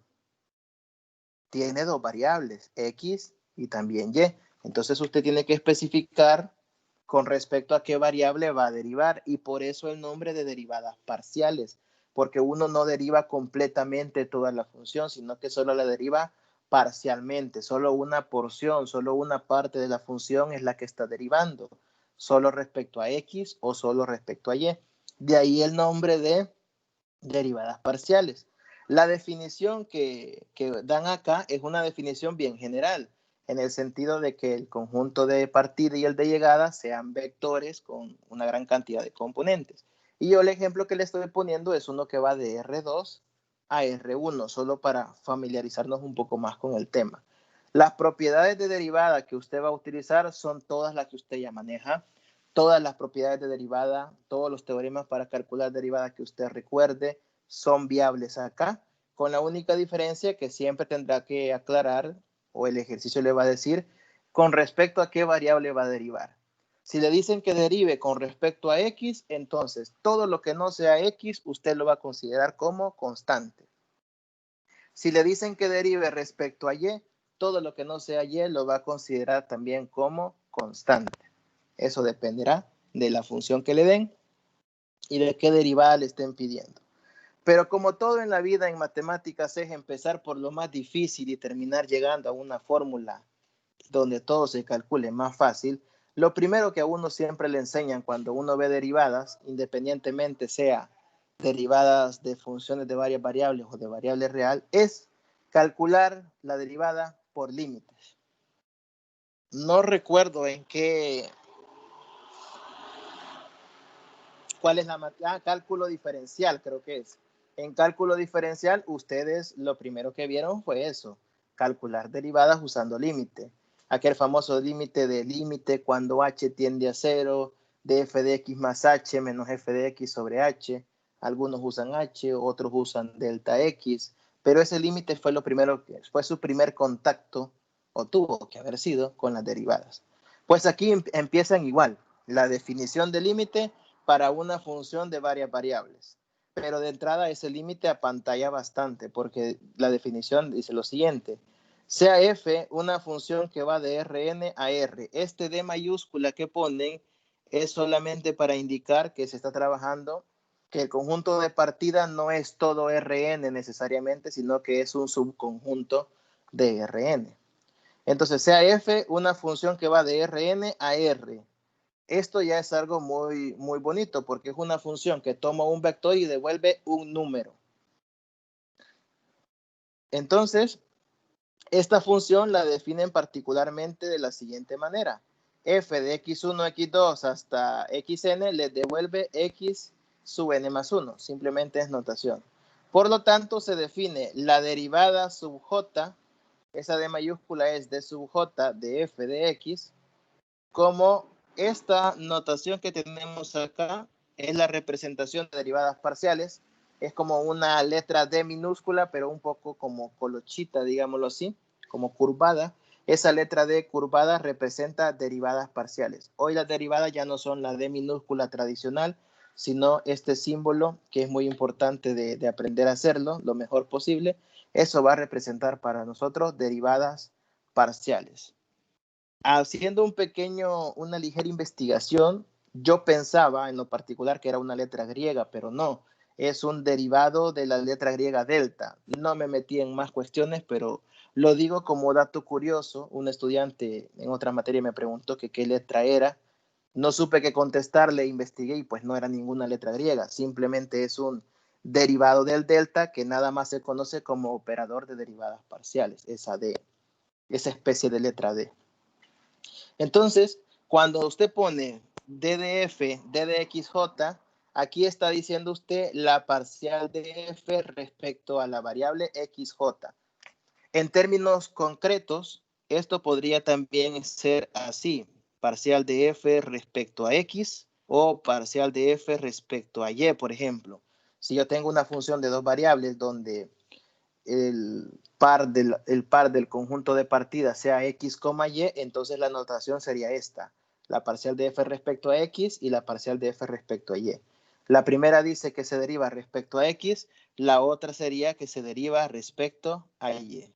Speaker 1: Tiene dos variables, x y también y. Entonces usted tiene que especificar con respecto a qué variable va a derivar, y por eso el nombre de derivadas parciales, porque uno no deriva completamente toda la función, sino que solo la deriva parcialmente, solo una porción, solo una parte de la función es la que está derivando, solo respecto a x o solo respecto a y. De ahí el nombre de derivadas parciales. La definición que dan acá es una definición bien general, en el sentido de que el conjunto de partida y el de llegada sean vectores con una gran cantidad de componentes. Y yo el ejemplo que le estoy poniendo es uno que va de R2 a R1, solo para familiarizarnos un poco más con el tema. Las propiedades de derivada que usted va a utilizar son todas las que usted ya maneja. Todas las propiedades de derivada, todos los teoremas para calcular derivada que usted recuerde son viables acá, con la única diferencia que siempre tendrá que aclarar, o el ejercicio le va a decir, con respecto a qué variable va a derivar. Si le dicen que derive con respecto a x, entonces todo lo que no sea x, usted lo va a considerar como constante. Si le dicen que derive respecto a y, todo lo que no sea y lo va a considerar también como constante. Eso dependerá de la función que le den y de qué derivada le estén pidiendo. Pero como todo en la vida en matemáticas es empezar por lo más difícil y terminar llegando a una fórmula donde todo se calcule más fácil, lo primero que a uno siempre le enseñan cuando uno ve derivadas, independientemente sea derivadas de funciones de varias variables o de variable real, es calcular la derivada por límites. No recuerdo en qué... ¿Cuál es la cálculo diferencial? Creo que es. En cálculo diferencial, ustedes lo primero que vieron fue eso, calcular derivadas usando límite. Aquel famoso límite cuando h tiende a 0, de f de x más h menos f de x sobre h. Algunos usan h, otros usan delta x, pero ese límite fue lo primero que fue su primer contacto, o tuvo que haber sido, con las derivadas. Pues aquí empiezan igual, la definición de límite para una función de varias variables. Pero de entrada ese límite apantalla bastante porque la definición dice lo siguiente. Sea f una función que va de Rn a R. Este D mayúscula que ponen es solamente para indicar que se está trabajando, que el conjunto de partida no es todo Rn necesariamente, sino que es un subconjunto de Rn. Entonces, sea f una función que va de Rn a R. Esto ya es algo muy, muy bonito porque es una función que toma un vector y devuelve un número. Entonces, esta función la definen particularmente de la siguiente manera. F de x1, x2 hasta xn le devuelve x sub n más 1. Simplemente es notación. Por lo tanto, se define la derivada sub j, esa d mayúscula es d sub j de f de x, como esta notación que tenemos acá es la representación de derivadas parciales. Es como una letra D minúscula, pero un poco como colochita, digámoslo así, como curvada. Esa letra D curvada representa derivadas parciales. Hoy las derivadas ya no son la D minúscula tradicional, sino este símbolo que es muy importante de aprender a hacerlo lo mejor posible. Eso va a representar para nosotros derivadas parciales. Haciendo una ligera investigación, yo pensaba en lo particular que era una letra griega, pero no, es un derivado de la letra griega delta. No me metí en más cuestiones, pero lo digo como dato curioso. Un estudiante en otra materia me preguntó que qué letra era. No supe qué contestarle, investigué y pues no era ninguna letra griega. Simplemente es un derivado del delta que nada más se conoce como operador de derivadas parciales, esa especie de letra D. Entonces, cuando usted pone d de f, d de xj, aquí está diciendo usted la parcial de f respecto a la variable xj. En términos concretos, esto podría también ser así, parcial de f respecto a x o parcial de f respecto a y, por ejemplo. Si yo tengo una función de dos variables donde el par del conjunto de partida sea x, y, entonces la notación sería esta, la parcial de f respecto a x y la parcial de f respecto a y. La primera dice que se deriva respecto a x, la otra sería que se deriva respecto a y.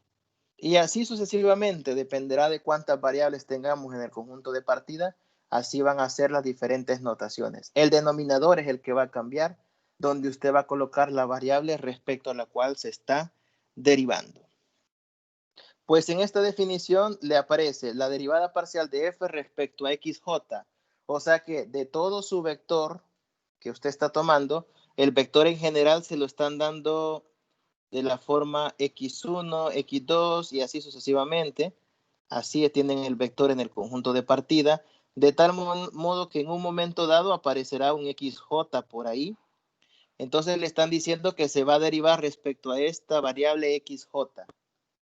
Speaker 1: Y así sucesivamente, dependerá de cuántas variables tengamos en el conjunto de partida, así van a ser las diferentes notaciones. El denominador es el que va a cambiar, donde usted va a colocar la variable respecto a la cual se está derivando. Pues en esta definición le aparece la derivada parcial de f respecto a xj, o sea que de todo su vector que usted está tomando, el vector en general se lo están dando de la forma x1, x2 y así sucesivamente. Así tienen el vector en el conjunto de partida, de tal modo que en un momento dado aparecerá un xj por ahí. Entonces le están diciendo que se va a derivar respecto a esta variable xj.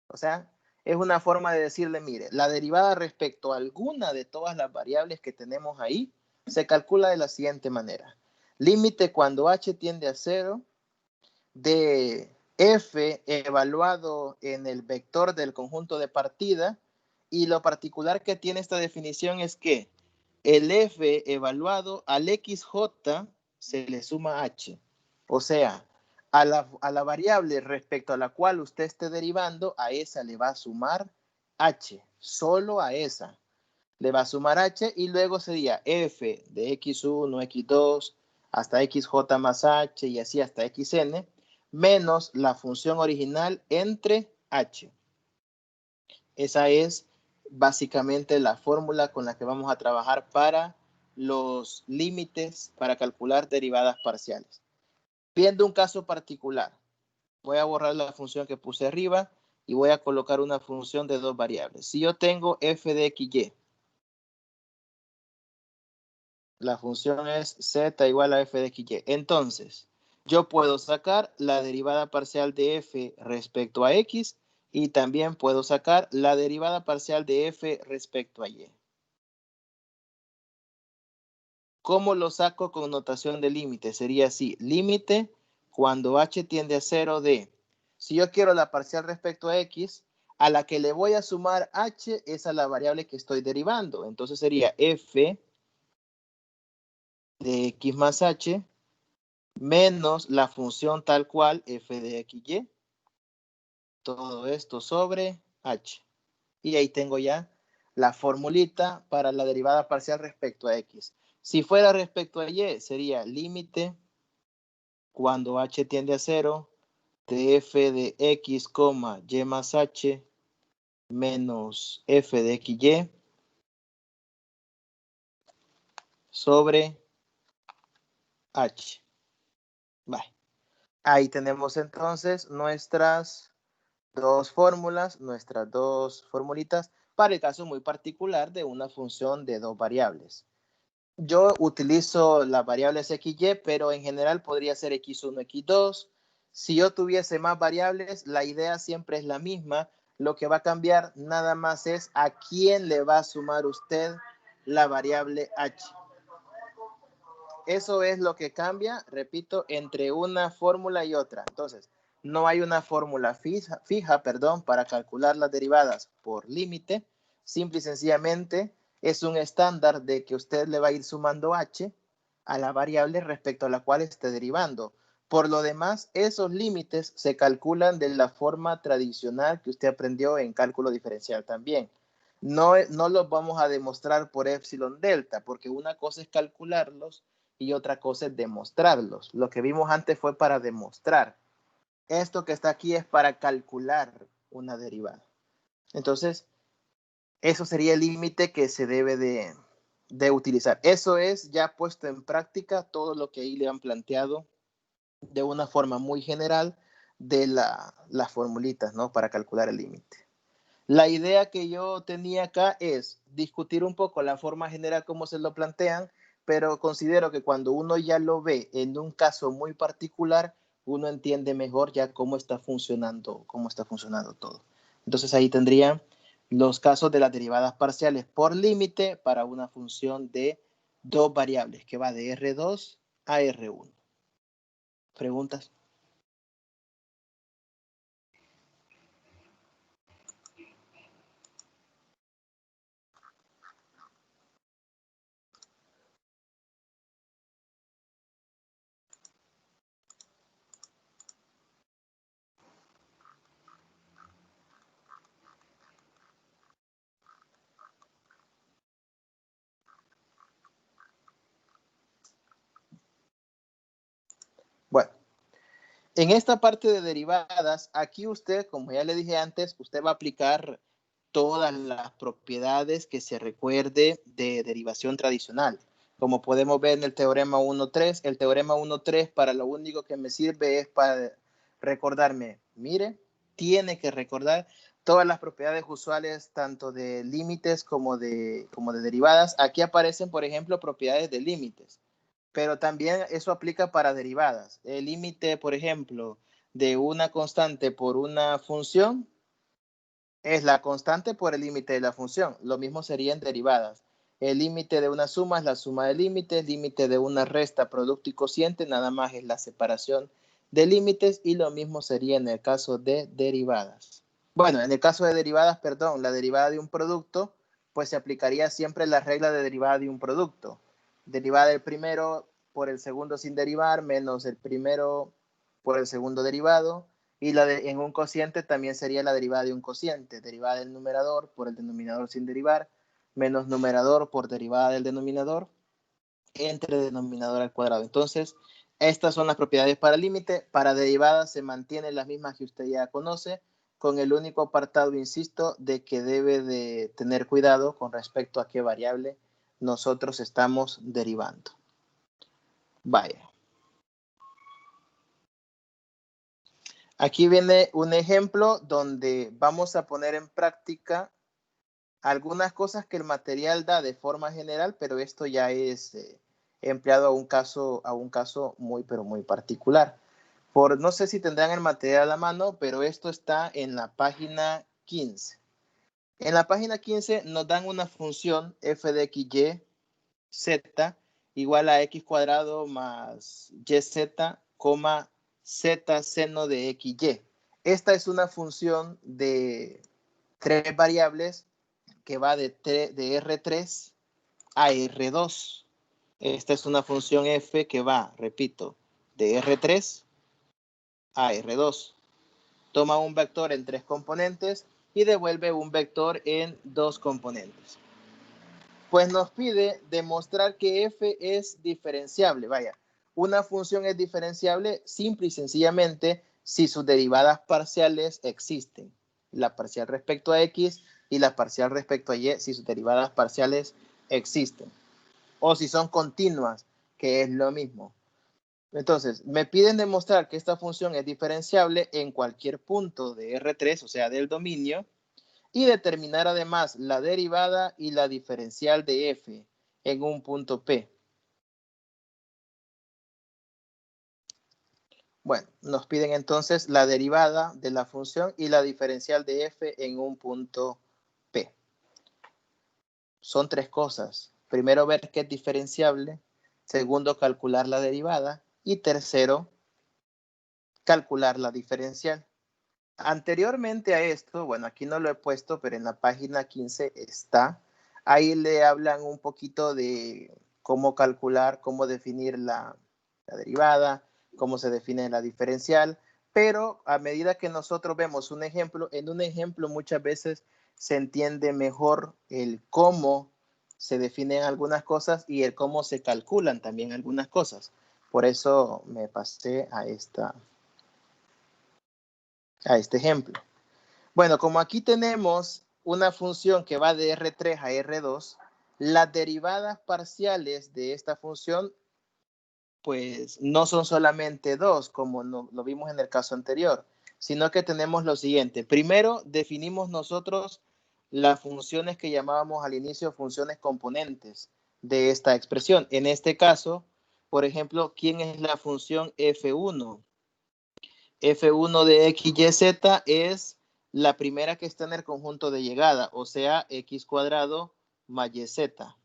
Speaker 1: O sea, es una forma de decirle, mire, la derivada respecto a alguna de todas las variables que tenemos ahí se calcula de la siguiente manera. Límite cuando h tiende a 0 de f evaluado en el vector del conjunto de partida, y lo particular que tiene esta definición es que el f evaluado al xj se le suma h. O sea, a la variable respecto a la cual usted esté derivando, a esa le va a sumar h, solo a esa. Le va a sumar h y luego sería f de x1, x2, hasta xj más h y así hasta xn, menos la función original entre h. Esa es básicamente la fórmula con la que vamos a trabajar para los límites para calcular derivadas parciales. Viendo un caso particular, voy a borrar la función que puse arriba y voy a colocar una función de dos variables. Si yo tengo f de xy, la función es z igual a f de xy. Entonces, yo puedo sacar la derivada parcial de f respecto a x y también puedo sacar la derivada parcial de f respecto a y. ¿Cómo lo saco con notación de límite? Sería así, límite cuando h tiende a 0 de, si yo quiero la parcial respecto a x, a la que le voy a sumar h es a la variable que estoy derivando. Entonces sería f de x más h menos la función tal cual f de xy. Todo esto sobre h. Y ahí tengo ya la formulita para la derivada parcial respecto a x. Si fuera respecto a y, sería límite cuando h tiende a 0, de f de x, y más h menos f de xy sobre h. Vale. Ahí tenemos entonces nuestras dos fórmulas, nuestras dos formulitas para el caso muy particular de una función de dos variables. Yo utilizo las variables XY, pero en general podría ser X1, X2. Si yo tuviese más variables, la idea siempre es la misma. Lo que va a cambiar nada más es a quién le va a sumar usted la variable H. Eso es lo que cambia, repito, entre una fórmula y otra. Entonces, no hay una fórmula fija, para calcular las derivadas por límite. Simple y sencillamente es un estándar de que usted le va a ir sumando h a la variable respecto a la cual esté derivando. Por lo demás, esos límites se calculan de la forma tradicional que usted aprendió en cálculo diferencial también. No los vamos a demostrar por epsilon delta, porque una cosa es calcularlos y otra cosa es demostrarlos. Lo que vimos antes fue para demostrar. Esto que está aquí es para calcular una derivada. Entonces, eso sería el límite que se debe de utilizar. Eso es ya puesto en práctica todo lo que ahí le han planteado de una forma muy general de las formulitas, ¿no? Para calcular el límite. La idea que yo tenía acá es discutir un poco la forma general como se lo plantean, pero considero que cuando uno ya lo ve en un caso muy particular, uno entiende mejor ya cómo está funcionando todo. Entonces ahí tendría los casos de las derivadas parciales por límite para una función de dos variables que va de R2 a R1. ¿Preguntas? Bueno, en esta parte de derivadas, aquí usted, como ya le dije antes, usted va a aplicar todas las propiedades que se recuerde de derivación tradicional. Como podemos ver en el teorema 1.3, el teorema 1.3 para lo único que me sirve es para recordarme, mire, tiene que recordar todas las propiedades usuales, tanto de límites como de derivadas. Aquí aparecen, por ejemplo, propiedades de límites, pero también eso aplica para derivadas. El límite, por ejemplo, de una constante por una función es la constante por el límite de la función. Lo mismo sería en derivadas. El límite de una suma es la suma de límites, límite de una resta, producto y cociente, nada más es la separación de límites, y lo mismo sería en el caso de derivadas. Bueno, en el caso de derivadas, perdón, la derivada de un producto, pues se aplicaría siempre la regla de derivada de un producto. Derivada del primero por el segundo sin derivar, menos el primero por el segundo derivado, y en un cociente también sería la derivada de un cociente, derivada del numerador por el denominador sin derivar, menos numerador por derivada del denominador, entre denominador al cuadrado. Entonces, estas son las propiedades para límite. Para derivadas se mantienen las mismas que usted ya conoce, con el único apartado, insisto, de que debe de tener cuidado con respecto a qué variable nosotros estamos derivando. Vaya. Aquí viene un ejemplo donde vamos a poner en práctica algunas cosas que el material da de forma general, pero esto ya es empleado a un caso muy, pero muy particular. No sé si tendrán el material a la mano, pero esto está en la página 15. En la página 15 nos dan una función f de xy z igual a x cuadrado más yz, z seno de xy. Esta es una función de tres variables que va de R3 a R2. Esta es una función f que va, repito, de R3 a R2. Toma un vector en 3 componentes y devuelve un vector en 2 componentes. Pues nos pide demostrar que f es diferenciable. Vaya, una función es diferenciable simple y sencillamente si sus derivadas parciales existen. La parcial respecto a x y la parcial respecto a y, si sus derivadas parciales existen. O si son continuas, que es lo mismo. Entonces, me piden demostrar que esta función es diferenciable en cualquier punto de R3, o sea, del dominio, y determinar además la derivada y la diferencial de f en un punto P. Bueno, nos piden entonces la derivada de la función y la diferencial de f en un punto P. Son tres cosas. Primero, ver qué es diferenciable. Segundo, calcular la derivada. Y tercero, calcular la diferencial. Anteriormente a esto, bueno, aquí no lo he puesto, pero en la página 15 está. Ahí le hablan un poquito de cómo calcular, cómo definir la derivada, cómo se define la diferencial, pero a medida que nosotros vemos un ejemplo, en un ejemplo muchas veces se entiende mejor el cómo se definen algunas cosas y el cómo se calculan también algunas cosas. Por eso me pasé a este ejemplo. Bueno, como aquí tenemos una función que va de R3 a R2, las derivadas parciales de esta función pues no son solamente dos, como lo vimos en el caso anterior, sino que tenemos lo siguiente. Primero, definimos nosotros las funciones que llamábamos al inicio funciones componentes de esta expresión. En este caso, por ejemplo, ¿quién es la función F1? F1 de x, y, z es la primera que está en el conjunto de llegada, o sea, x cuadrado más y, z.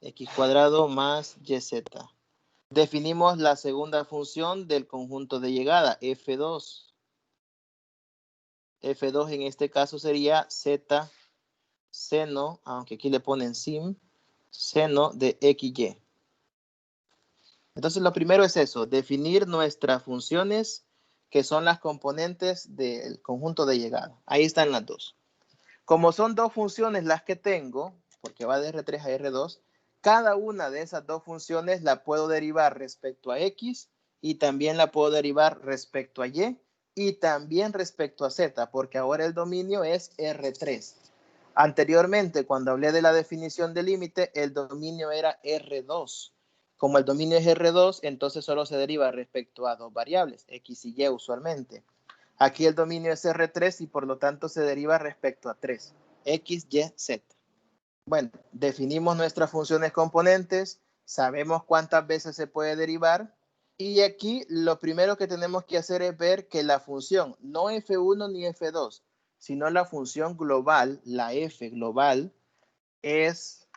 Speaker 1: X cuadrado más y, z. Definimos la segunda función del conjunto de llegada, F2. F2 en este caso sería z seno, aunque aquí le ponen sim, seno de XY. Entonces lo primero es eso, definir nuestras funciones que son las componentes del conjunto de llegada. Ahí están las dos. Como son dos funciones las que tengo, porque va de R3 a R2, cada una de esas dos funciones la puedo derivar respecto a X y también la puedo derivar respecto a y también respecto a Z, porque ahora el dominio es R3. Anteriormente, cuando hablé de la definición de límite, el dominio era R2. Como el dominio es R2, entonces solo se deriva respecto a dos variables, X y Y usualmente. Aquí el dominio es R3 y por lo tanto se deriva respecto a 3, X, Y, Z. Bueno, definimos nuestras funciones componentes, sabemos cuántas veces se puede derivar y aquí lo primero que tenemos que hacer es ver que la función, no F1 ni F2, sino la función global, la F global, es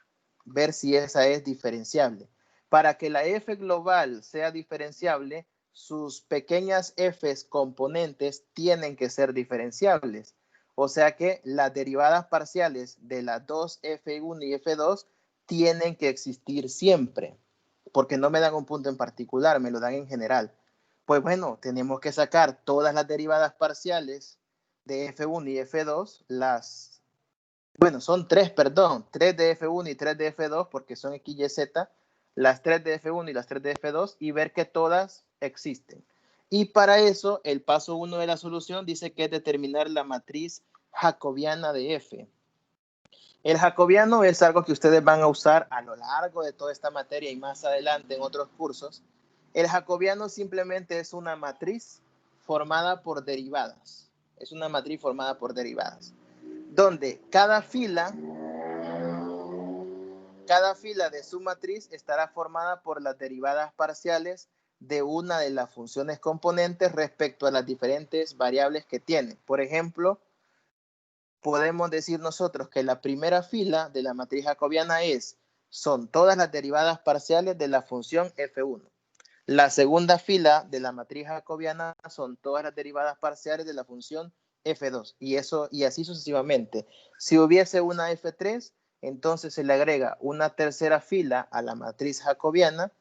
Speaker 1: ver si esa es diferenciable. Para que la F global sea diferenciable, sus pequeñas F's componentes tienen que ser diferenciables. O sea que las derivadas parciales de las dos F1 y F2 tienen que existir siempre, porque no me dan un punto en particular, me lo dan en general. Pues bueno, tenemos que sacar todas las derivadas parciales de F1 y F2, son tres de F1 y 3 de F2 porque son X, Y, Z, las 3 de F1 y las 3 de F2 y ver que todas existen. Y para eso, el paso 1 de la solución dice que es determinar la matriz jacobiana de F. El jacobiano es algo que ustedes van a usar a lo largo de toda esta materia y más adelante en otros cursos. El jacobiano simplemente es una matriz formada por derivadas. Es una matriz formada por derivadas, donde cada fila de su matriz estará formada por las derivadas parciales de una de las funciones componentes respecto a las diferentes variables que tiene. Por ejemplo, podemos decir nosotros que la primera fila de la matriz jacobiana son todas las derivadas parciales de la función F1. La segunda fila de la matriz jacobiana son todas las derivadas parciales de la función F2 y así sucesivamente. Si hubiese una F3, entonces se le agrega una tercera fila a la matriz jacobiana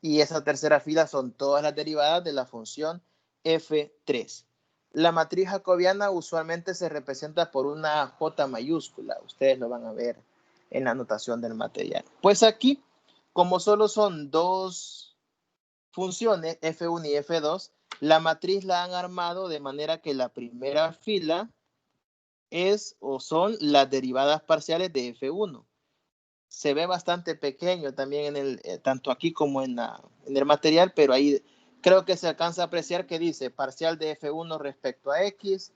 Speaker 1: y esa tercera fila son todas las derivadas de la función F3. La matriz jacobiana usualmente se representa por una J mayúscula. Ustedes lo van a ver en la anotación del material. Pues aquí, como solo son dos funciones F1 y F2, la matriz la han armado de manera que la primera fila es o son las derivadas parciales de F1. Se ve bastante pequeño también tanto aquí como en el material, pero ahí creo que se alcanza a apreciar que dice parcial de F1 respecto a X,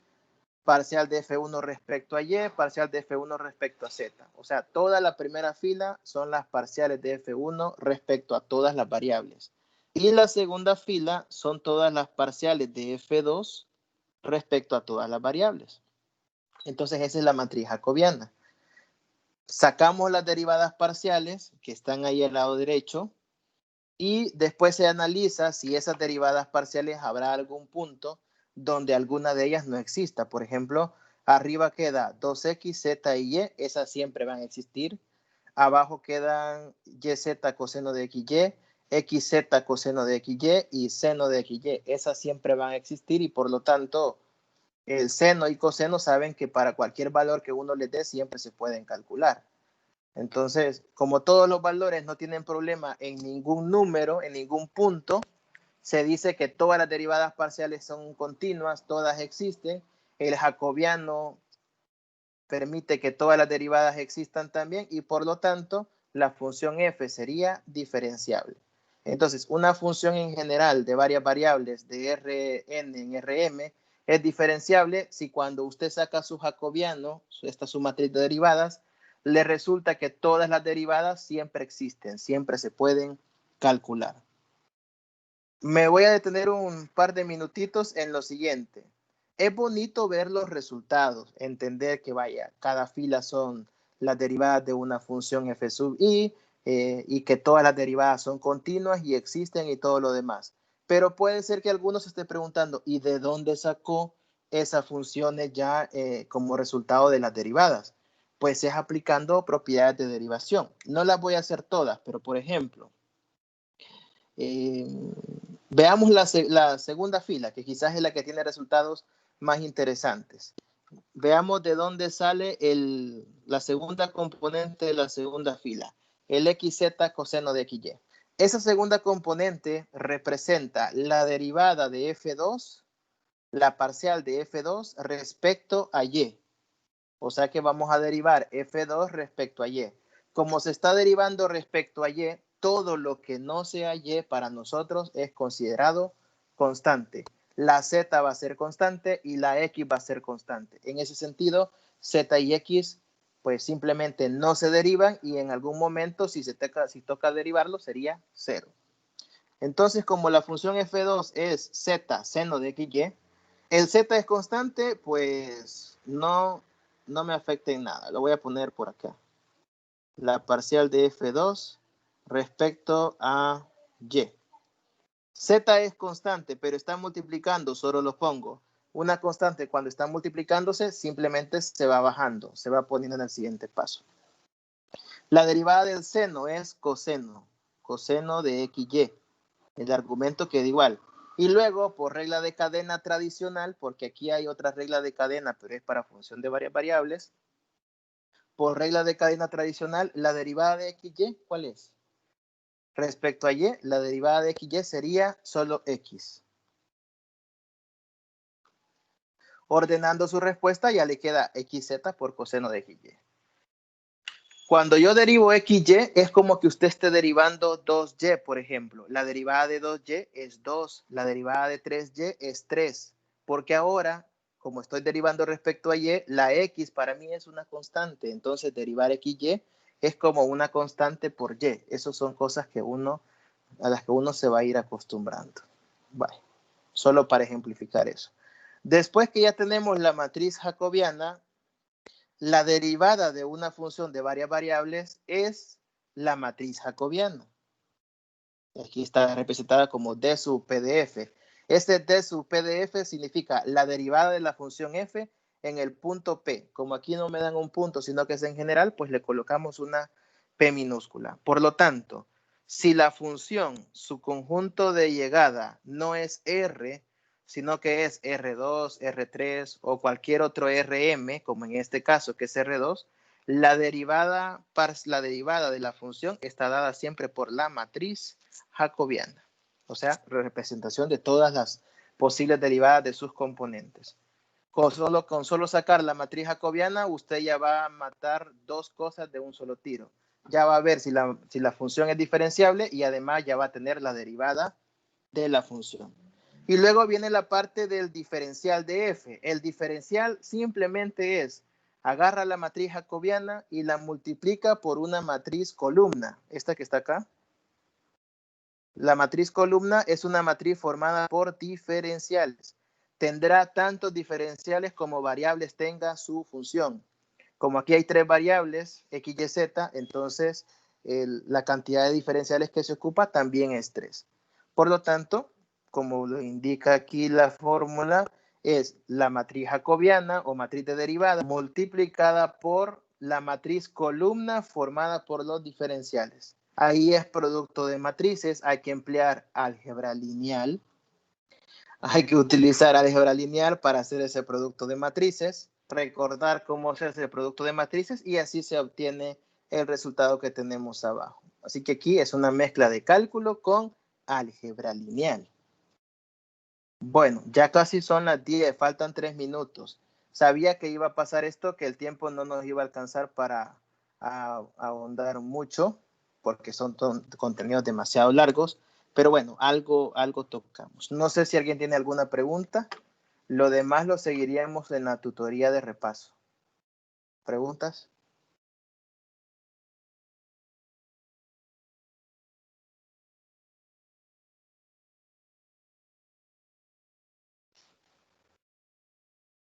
Speaker 1: parcial de F1 respecto a Y, parcial de F1 respecto a Z. O sea, toda la primera fila son las parciales de F1 respecto a todas las variables. Y la segunda fila son todas las parciales de F2 respecto a todas las variables. Entonces esa es la matriz jacobiana. Sacamos las derivadas parciales que están ahí al lado derecho y después se analiza si esas derivadas parciales habrá algún punto donde alguna de ellas no exista. Por ejemplo, arriba queda 2x, z y y, esas siempre van a existir. Abajo quedan yz coseno de xy, xz coseno de xy y seno de xy. Esas siempre van a existir y por lo tanto el seno y coseno saben que para cualquier valor que uno les dé siempre se pueden calcular. Entonces, como todos los valores no tienen problema en ningún número, en ningún punto, se dice que todas las derivadas parciales son continuas, todas existen. El jacobiano permite que todas las derivadas existan también y por lo tanto la función f sería diferenciable. Entonces, una función en general de varias variables de Rn en Rm es diferenciable si cuando usted saca su jacobiano, esta es su matriz de derivadas, le resulta que todas las derivadas siempre existen, siempre se pueden calcular. Me voy a detener un par de minutitos en lo siguiente. Es bonito ver los resultados, entender que vaya, cada fila son las derivadas de una función f sub i y que todas las derivadas son continuas y existen y todo lo demás. Pero puede ser que algunos se estén preguntando, ¿y de dónde sacó esas funciones ya como resultado de las derivadas? Pues es aplicando propiedades de derivación. No las voy a hacer todas, pero por ejemplo, veamos la segunda fila, que quizás es la que tiene resultados más interesantes. Veamos de dónde sale la segunda componente de la segunda fila, el xz coseno de xy. Esa segunda componente representa la derivada de f2, la parcial de f2 respecto a y. O sea que vamos a derivar f2 respecto a y. Como se está derivando respecto a y, todo lo que no sea y para nosotros es considerado constante. La z va a ser constante y la x va a ser constante. En ese sentido, z y x pues simplemente no se derivan y en algún momento si toca derivarlo sería 0. Entonces, como la función f2 es z seno de xy, el z es constante, pues no me afecta en nada. Lo voy a poner por acá. La parcial de f2 respecto a y. Z es constante, pero está multiplicando, solo lo pongo. Una constante cuando está multiplicándose simplemente se va bajando, se va poniendo en el siguiente paso. La derivada del seno es coseno de xy. El argumento queda igual. Y luego, por regla de cadena tradicional, porque aquí hay otra regla de cadena, pero es para función de varias variables, por regla de cadena tradicional, la derivada de xy, ¿cuál es? Respecto a y, la derivada de xy sería solo x. Ordenando su respuesta, ya le queda xz por coseno de xy. Cuando yo derivo xy, es como que usted esté derivando 2y, por ejemplo. La derivada de 2y es 2, la derivada de 3y es 3, porque ahora, como estoy derivando respecto a y, la x para mí es una constante, entonces derivar xy es como una constante por y. Esas son cosas a las que uno se va a ir acostumbrando. Vale. Solo para ejemplificar eso. Después que ya tenemos la matriz jacobiana, la derivada de una función de varias variables es la matriz jacobiana. Aquí está representada como D sub PDF. Este D sub PDF significa la derivada de la función f en el punto P. Como aquí no me dan un punto, sino que es en general, pues le colocamos una P minúscula. Por lo tanto, si la función, su conjunto de llegada no es R, sino que es R2, R3 o cualquier otro RM, como en este caso que es R2, la derivada de la función está dada siempre por la matriz jacobiana. O sea, representación de todas las posibles derivadas de sus componentes. Con solo sacar la matriz jacobiana, usted ya va a matar dos cosas de un solo tiro. Ya va a ver si la función es diferenciable y además ya va a tener la derivada de la función. Y luego viene la parte del diferencial de f. El diferencial simplemente es, agarra la matriz jacobiana y la multiplica por una matriz columna. Esta que está acá. La matriz columna es una matriz formada por diferenciales. Tendrá tantos diferenciales como variables tenga su función. Como aquí hay 3 variables, x, y, z, entonces la cantidad de diferenciales que se ocupa también es 3. Por lo tanto, como lo indica aquí la fórmula, es la matriz jacobiana o matriz de derivada multiplicada por la matriz columna formada por los diferenciales. Ahí es producto de matrices, hay que emplear álgebra lineal. Hay que utilizar álgebra lineal para hacer ese producto de matrices, recordar cómo hacer ese producto de matrices y así se obtiene el resultado que tenemos abajo. Así que aquí es una mezcla de cálculo con álgebra lineal. Bueno, ya casi son las 10, faltan 3 minutos. Sabía que iba a pasar esto, que el tiempo no nos iba a alcanzar para ahondar mucho, porque son contenidos demasiado largos, pero bueno, algo tocamos. No sé si alguien tiene alguna pregunta. Lo demás lo seguiríamos en la tutoría de repaso. ¿Preguntas?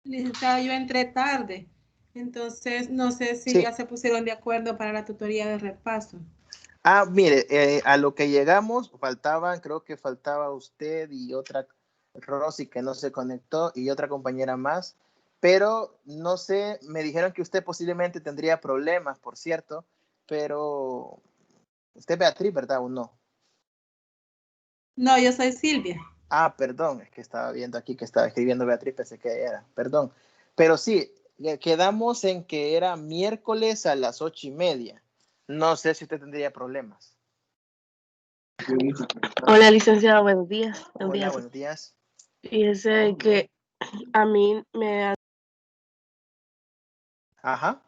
Speaker 6: Licenciado, yo entré tarde, entonces no sé si
Speaker 1: Sí.
Speaker 6: ya se pusieron de acuerdo para la tutoría de repaso.
Speaker 1: Mire, a lo que llegamos, creo que faltaba usted y otra, Rosy, que no se conectó, y otra compañera más, pero no sé, me dijeron que usted posiblemente tendría problemas, por cierto, pero usted es Beatriz, ¿verdad o no?
Speaker 6: No, yo soy Silvia.
Speaker 1: Perdón, es que estaba viendo aquí que estaba escribiendo Beatriz, pensé que era, perdón. Pero sí, quedamos en que era miércoles a las 8:30. No sé si usted tendría problemas.
Speaker 7: Hola, licenciado, buenos días.
Speaker 1: Hola, buenos días.
Speaker 7: Fíjese que a mí me da...
Speaker 1: Ajá.